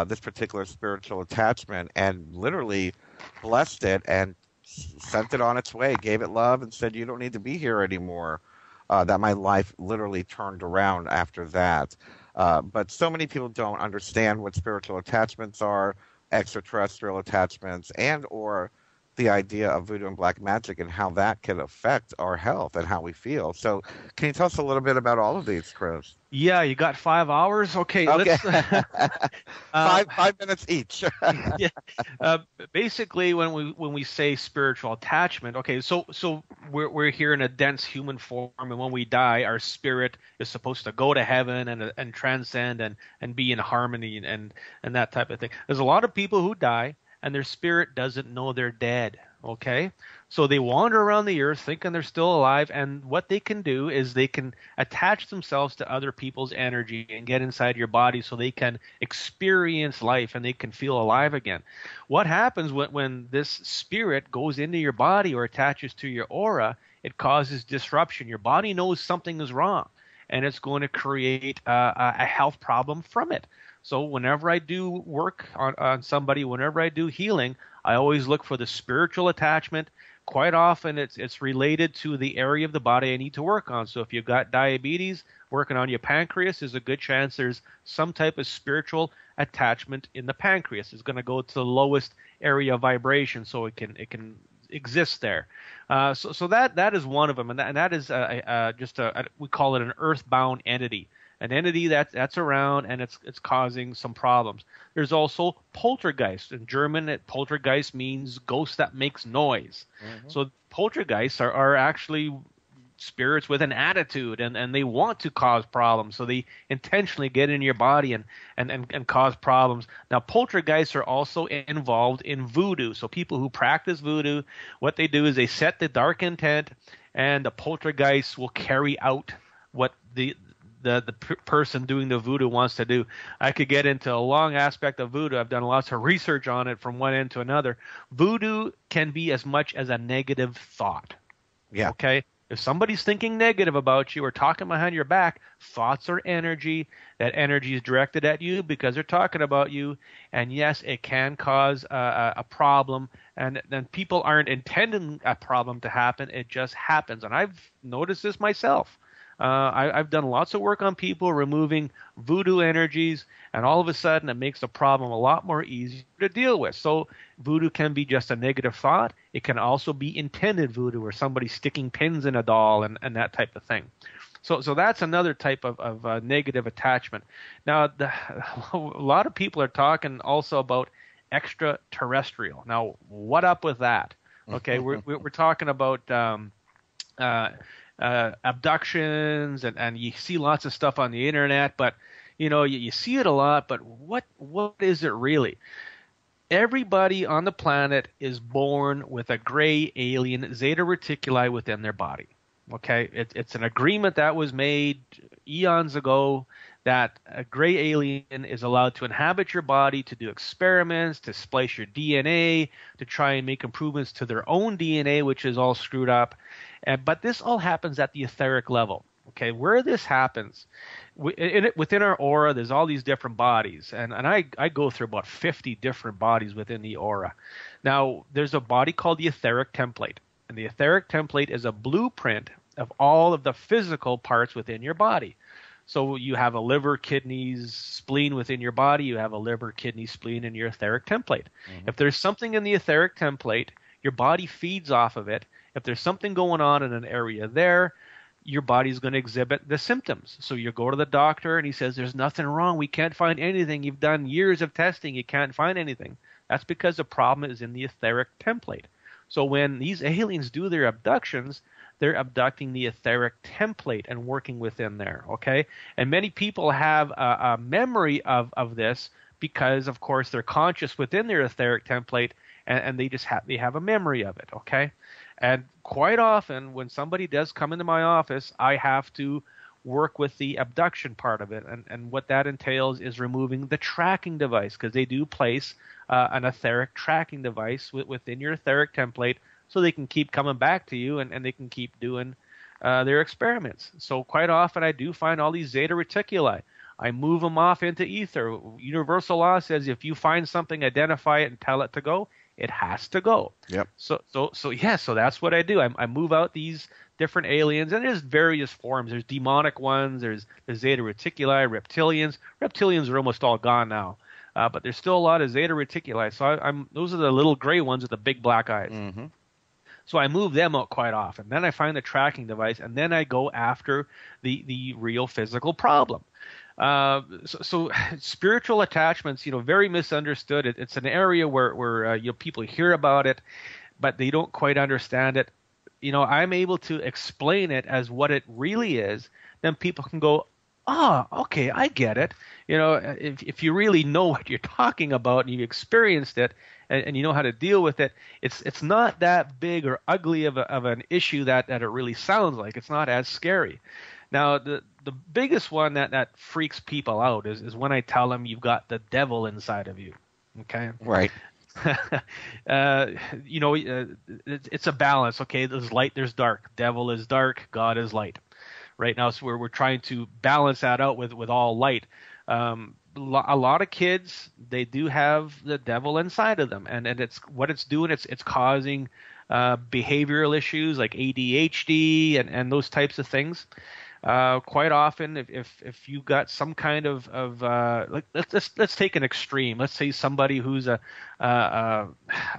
this particular spiritual attachment and literally blessed it and sent it on its way, gave it love, and said, "You don't need to be here anymore." That my life literally turned around after that. But so many people don't understand what spiritual attachments are, extraterrestrial attachments, and or the idea of voodoo and black magic and how that can affect our health and how we feel. So can you tell us a little bit about all of these, Chris? Yeah, you got 5 hours? Okay. Let's, 5 minutes each. Yeah. Basically, when we say spiritual attachment, okay, so we're here in a dense human form, and when we die, our spirit is supposed to go to heaven and transcend and be in harmony and that type of thing. There's a lot of people who die, and their spirit doesn't know they're dead, okay? So they wander around the earth thinking they're still alive, and what they can do is they can attach themselves to other people's energy and get inside your body so they can experience life and they can feel alive again. What happens when this spirit goes into your body or attaches to your aura, it causes disruption. Your body knows something is wrong, and it's going to create a health problem from it. So whenever I do work on somebody, whenever I do healing, I always look for the spiritual attachment. Quite often it's related to the area of the body I need to work on. So if you've got diabetes, working on your pancreas, there's a good chance there's some type of spiritual attachment in the pancreas. It's going to go to the lowest area of vibration so it can exist there. So that is one of them, and that is we call it an earthbound entity. an entity that's around and it's causing some problems. There's also poltergeist. In German, poltergeist means ghost that makes noise. So poltergeists are actually spirits with an attitude, and they want to cause problems, so they intentionally get in your body and cause problems. Now, poltergeists are also involved in voodoo. So people who practice voodoo, what they do is they set the dark intent, and the poltergeist will carry out what the person doing the voodoo wants to do. I could get into a long aspect of voodoo. I've done lots of research on it from one end to another. Voodoo can be as much as a negative thought. Yeah. Okay? If somebody's thinking negative about you or talking behind your back, thoughts are energy. That energy is directed at you because they're talking about you. And yes, it can cause a problem. And then people aren't intending a problem to happen. It just happens. And I've noticed this myself. I've done lots of work on people removing voodoo energies, and all of a sudden it makes the problem a lot more easy to deal with. So voodoo can be just a negative thought. It can also be intended voodoo, where somebody's sticking pins in a doll and that type of thing. So that's another type of negative attachment. Now, a lot of people are talking also about extraterrestrial. Now, what up with that? Okay, we're talking about abductions, and you see lots of stuff on the internet, but you see it a lot, but what is it really? Everybody on the planet is born with a gray alien zeta reticuli within their body. Okay, it's an agreement that was made eons ago that a gray alien is allowed to inhabit your body, to do experiments, to splice your DNA, to try and make improvements to their own DNA, which is all screwed up. But this all happens at the etheric level. Okay, where this happens, within our aura, there's all these different bodies, and I go through about 50 different bodies within the aura. Now, there's a body called the etheric template, and the etheric template is a blueprint of all of the physical parts within your body. So you have a liver, kidneys, spleen within your body. You have a liver, kidney, spleen in your etheric template. If there's something in the etheric template, your body feeds off of it. If there's something going on in an area there, your body's going to exhibit the symptoms. So you go to the doctor and he says, there's nothing wrong. We can't find anything. You've done years of testing. You can't find anything. That's because the problem is in the etheric template. So when these aliens do their abductions, they're abducting the etheric template and working within there, okay? And many people have a memory of this because, of course, they're conscious within their etheric template, and they just they have a memory of it, okay? And quite often, when somebody does come into my office, I have to work with the abduction part of it. And what that entails is removing the tracking device, because they do place an etheric tracking device within your etheric template so they can keep coming back to you and they can keep doing their experiments. So quite often I do find all these zeta reticuli. I move them off into ether. Universal law says if you find something, identify it and tell it to go, it has to go. Yep. So that's what I do. I move out these different aliens, and there's various forms. There's demonic ones. There's the zeta reticuli, reptilians. Reptilians are almost all gone now, but there's still a lot of zeta reticuli. So those are the little gray ones with the big black eyes. Mm-hmm. So I move them out quite often. Then I find the tracking device, and then I go after the real physical problem. So spiritual attachments, very misunderstood. It's an area where people hear about it, but they don't quite understand it. I'm able to explain it as what it really is. Then people can go, okay, I get it. If you really know what you're talking about and you've experienced it and you know how to deal with it, it's not that big or ugly of an issue that it really sounds like. It's not as scary. Now, the biggest one that freaks people out is when I tell them you've got the devil inside of you. Okay? Right. It's a balance. Okay, there's light, there's dark. Devil is dark, God is light. Right now, so we're trying to balance that out with all light. A lot of kids, they do have the devil inside of them, and it's what it's doing. It's causing behavioral issues like ADHD and those types of things. Quite often, if you've got some kind of let's take an extreme. Let's say somebody who's a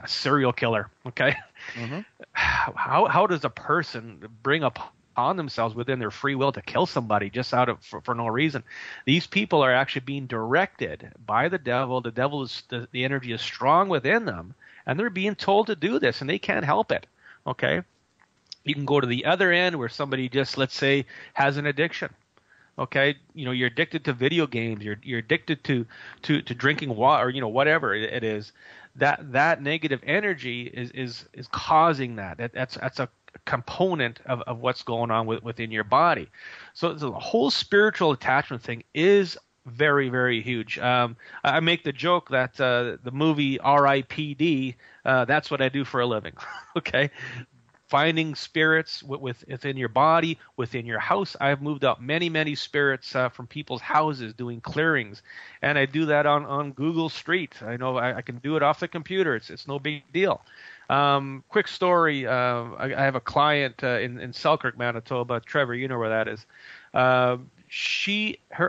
serial killer. Okay, mm-hmm. How does a person bring upon upon themselves within their free will to kill somebody just for no reason. These people are actually being directed by the devil. The devil is the energy is strong within them, and they're being told to do this, and they can't help it. Okay, you can go to the other end where somebody just, let's say, has an addiction. Okay, you're addicted to video games. You're addicted to drinking water, or whatever it is. That negative energy is causing that. That's a component of what's going on within your body. So the whole spiritual attachment thing is very, very huge. I make the joke that the movie R.I.P.D. That's what I do for a living. Okay. Finding spirits within your body, within your house. I've moved out many, many spirits from people's houses doing clearings, and I do that on Google Street. I know I can do it off the computer. It's no big deal. Quick story. I have a client in Selkirk, Manitoba. Trevor, you know where that is.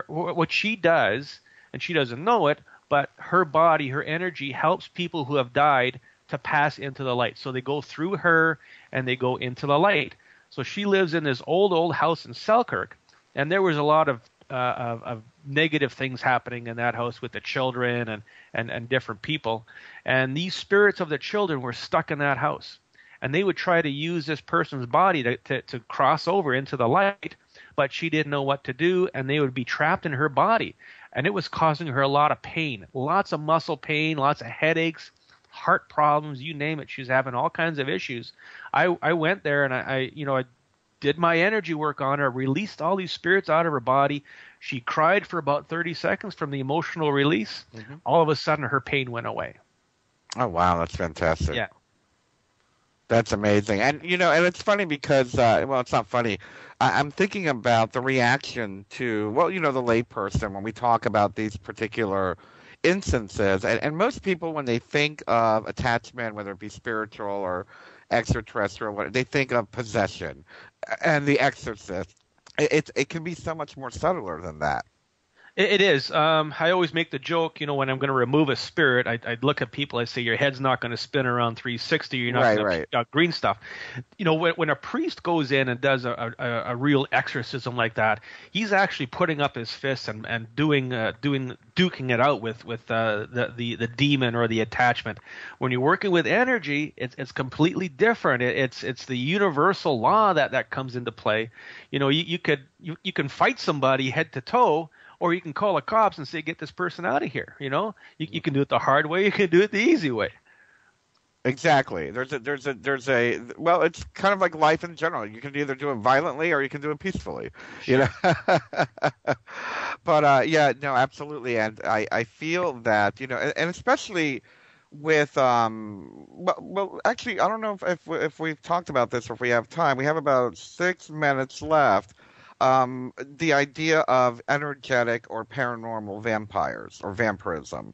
What she does, and she doesn't know it, but her body, her energy helps people who have died to pass into the light. So they go through her and they go into the light. So she lives in this old house in Selkirk, and there was a lot of negative things happening in that house with the children and different people. And these spirits of the children were stuck in that house. And they would try to use this person's body to cross over into the light, but she didn't know what to do, and they would be trapped in her body. And it was causing her a lot of pain, lots of muscle pain, lots of headaches, heart problems, you name it. She was having all kinds of issues. I went there and I did my energy work on her, released all these spirits out of her body. She cried for about 30 seconds from the emotional release. Mm-hmm. All of a sudden, her pain went away. Oh, wow. That's fantastic. Yeah. That's amazing. And, and it's funny because, it's not funny. I'm thinking about the reaction to, the layperson when we talk about these particular instances. And most people, when they think of attachment, whether it be spiritual or extraterrestrial, they think of possession and the exorcist. It can be so much more subtler than that. It is. I always make the joke, when I'm going to remove a spirit, I'd look at people, I say, your head's not going to spin around 360, you're not going to pick out green stuff. When a priest goes in and does a real exorcism like that, he's actually putting up his fists and duking it out with the demon or the attachment. When you're working with energy, it's completely different. It's the universal law that comes into play. You can fight somebody head to toe, or you can call the cops and say, get this person out of here. You can do it the hard way. You can do it the easy way. Exactly. There's a well, it's kind of like life in general. You can either do it violently or you can do it peacefully, But, absolutely. And I feel that, and especially with, actually, I don't know if we've talked about this or if we have time. We have about 6 minutes left. The idea of energetic or paranormal vampires or vampirism,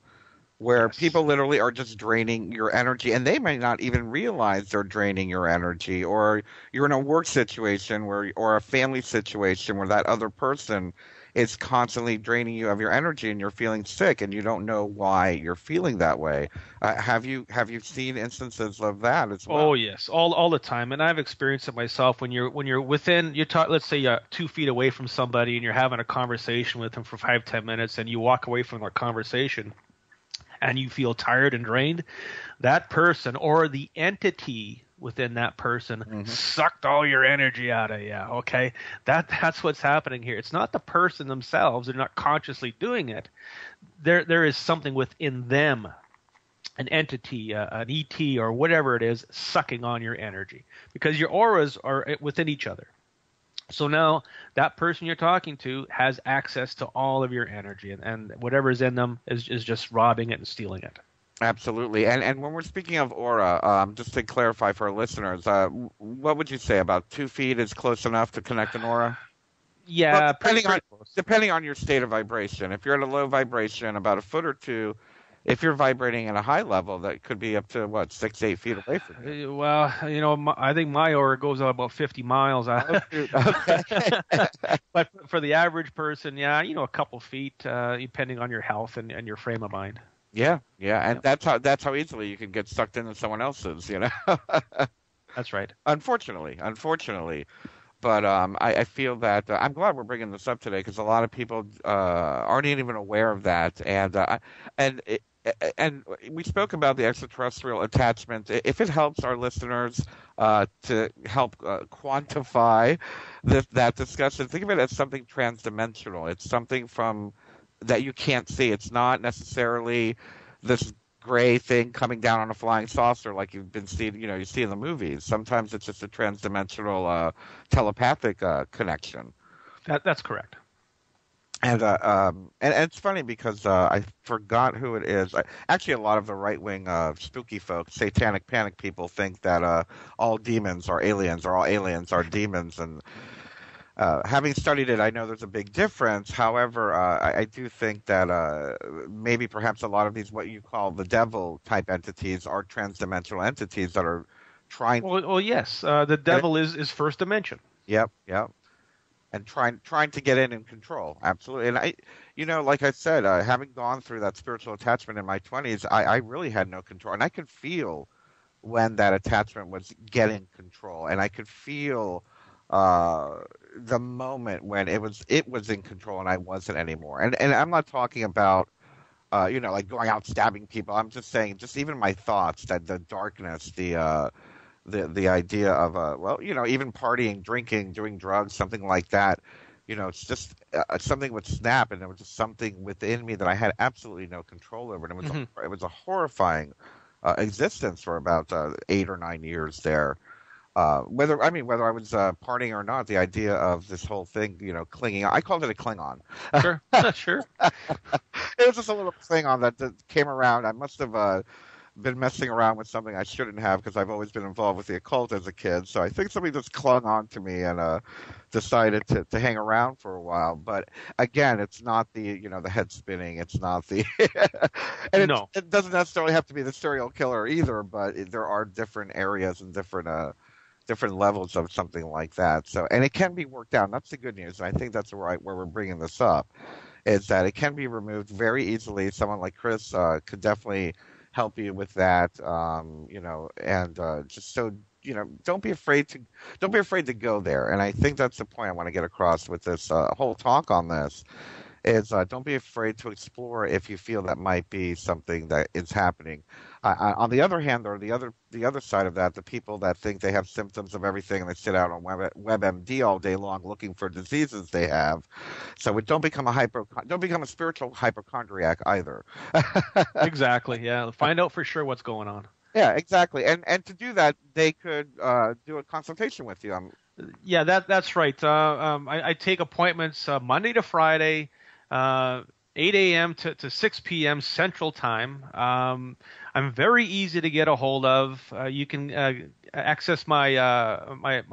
where people literally are just draining your energy, and they may not even realize they're draining your energy, or you're in a work situation or a family situation where that other person is constantly draining you of your energy and you're feeling sick and you don't know why you're feeling that way. Have you seen instances of that as well? Oh yes, all the time, and I've experienced it myself. When you're within, let's say 2 feet away from somebody and you're having a conversation with them for 5-10 minutes, and you walk away from their conversation and you feel tired and drained. That person or the entity within that person sucked all your energy out of you. Okay, that's what's happening here. It's not the person themselves; they're not consciously doing it. There is something within them, an entity, an ET, or whatever it is, sucking on your energy, because your auras are within each other. So now that person you're talking to has access to all of your energy, and whatever is in them is just robbing it and stealing it. Absolutely. And when we're speaking of aura, just to clarify for our listeners, what would you say, about 2 feet is close enough to connect an aura? Yeah, well, depending on your state of vibration. If you're at a low vibration, about a foot or two. If you're vibrating at a high level, that could be up to 6-8 feet away from you. Well, I think my aura goes out about 50 miles out. Okay. But for the average person, a couple feet, depending on your health and your frame of mind. Yeah, and that's how easily you can get sucked into someone else's. That's right. Unfortunately. But I feel that I'm glad we're bringing this up today because a lot of people aren't even aware of that, and it, and we spoke about the extraterrestrial attachment. If it helps our listeners to help quantify that discussion, think of it as something transdimensional. It's something from that you can't see. It's not necessarily this gray thing coming down on a flying saucer like you've been seeing, you see in the movies. Sometimes it's just a transdimensional telepathic connection. That's correct. And it's funny because I forgot who it is. Actually, a lot of the right-wing spooky folks, satanic panic people, think that all demons are aliens or all aliens are demons. And having studied it, I know there's a big difference. However, I do think that maybe perhaps a lot of these, what you call the devil type entities, are transdimensional entities that are trying. Well, yes, the devil is first dimension. Yep. And trying to get in and control. Absolutely. And like I said, having gone through that spiritual attachment in my 20s, I really had no control. And I could feel when that attachment was getting control. And I could feel the moment when it was in control and I wasn't anymore. And I'm not talking about, like going out stabbing people. I'm just saying, just even my thoughts, that the darkness, the idea of even partying, drinking, doing drugs, something like that, it's just something would snap, and there was just something within me that I had absolutely no control over, and it was a horrifying existence for about 8 or 9 years there. Whether I was partying or not, the idea of this whole thing, clinging, I called it a Klingon. Sure, sure. It was just a little Klingon that came around. I must have been messing around with something I shouldn't have because I've always been involved with the occult as a kid. So I think somebody just clung on to me and decided to hang around for a while. But again, it's not the the head spinning. It's not the and it doesn't necessarily have to be the serial killer either. But there are different areas and different levels of something like that. So, and it can be worked out. And that's the good news. And I think that's where we're bringing this up, is that it can be removed very easily. Someone like Chris could definitely help you with that, and just so don't be afraid to go there. And I think that's the point I want to get across with this whole talk on this. Is don't be afraid to explore if you feel that might be something that is happening. On the other hand, or the other side of that, the people that think they have symptoms of everything and they sit out on WebMD all day long looking for diseases they have. So don't become a spiritual hypochondriac either. Exactly. Yeah. Find out for sure what's going on. Yeah, exactly. And to do that, they could do a consultation with you. Yeah, that's right. I take appointments Monday to Friday. 8 a.m. to 6 p.m. Central Time. I'm very easy to get a hold of. You can access my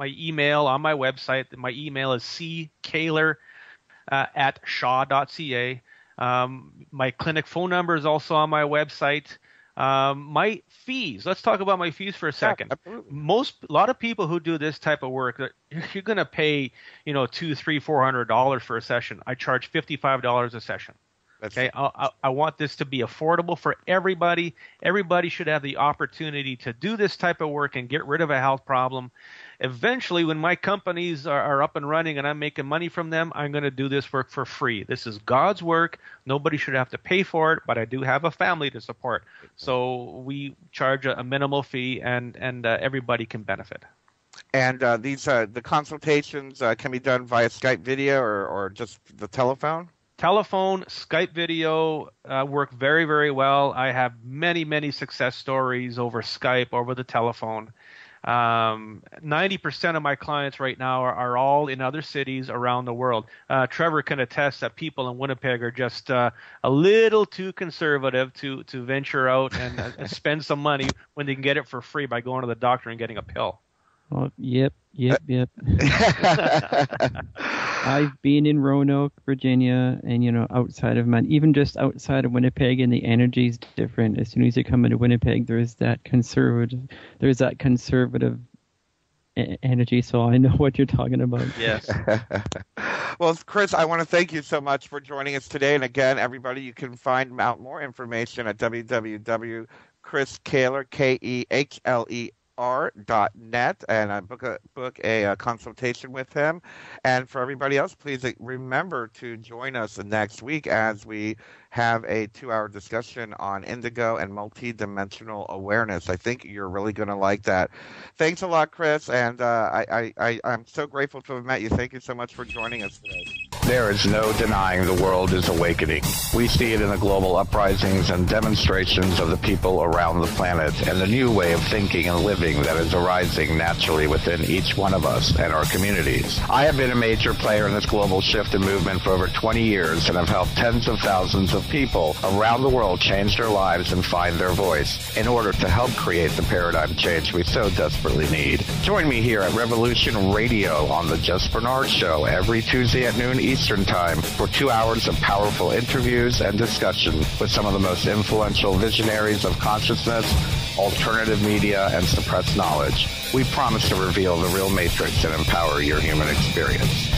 email on my website. My email is ckehler at shaw.ca. My clinic phone number is also on my website. My fees. Let's talk about my fees for a second. Yeah, a lot of people who do this type of work, you're going to pay, $200, $300, $400 for a session. I charge $55 a session. Okay. I want this to be affordable for everybody. Everybody should have the opportunity to do this type of work and get rid of a health problem. Eventually, when my companies are up and running and I'm making money from them, I'm going to do this work for free. This is God's work. Nobody should have to pay for it, but I do have a family to support. So we charge a minimal fee, and everybody can benefit. And the consultations can be done via Skype video or just the telephone? Telephone, Skype video work very, very well. I have many, many success stories over Skype, over the telephone. 90% of my clients right now are all in other cities around the world. Trevor can attest that people in Winnipeg are just a little too conservative to venture out and spend some money when they can get it for free by going to the doctor and getting a pill. Oh, yep. I've been in Roanoke, Virginia, and outside of even just outside of Winnipeg, and the energy's different. As soon as you come into Winnipeg, there's that conservative energy. So I know what you're talking about. Yes. Well, Chris, I want to thank you so much for joining us today. And again, everybody, you can find out more information at www.chriskehler, justbernard.net and book a consultation with him. And for everybody else, please remember to join us next week as we have a 2-hour discussion on indigo and multidimensional awareness. I think you're really going to like that. Thanks a lot, Chris, and I'm so grateful to have met you. Thank you so much for joining us today. There is no denying the world is awakening. We see it in the global uprisings and demonstrations of the people around the planet and the new way of thinking and living that is arising naturally within each one of us and our communities. I have been a major player in this global shift and movement for over 20 years and have helped tens of thousands of people around the world change their lives and find their voice in order to help create the paradigm change we so desperately need. Join me here at Revolution Radio on the Just Bernard Show every Tuesday at noon Eastern Time for 2 hours of powerful interviews and discussion with some of the most influential visionaries of consciousness, alternative media, and suppressed knowledge. We promise to reveal the real matrix and empower your human experience.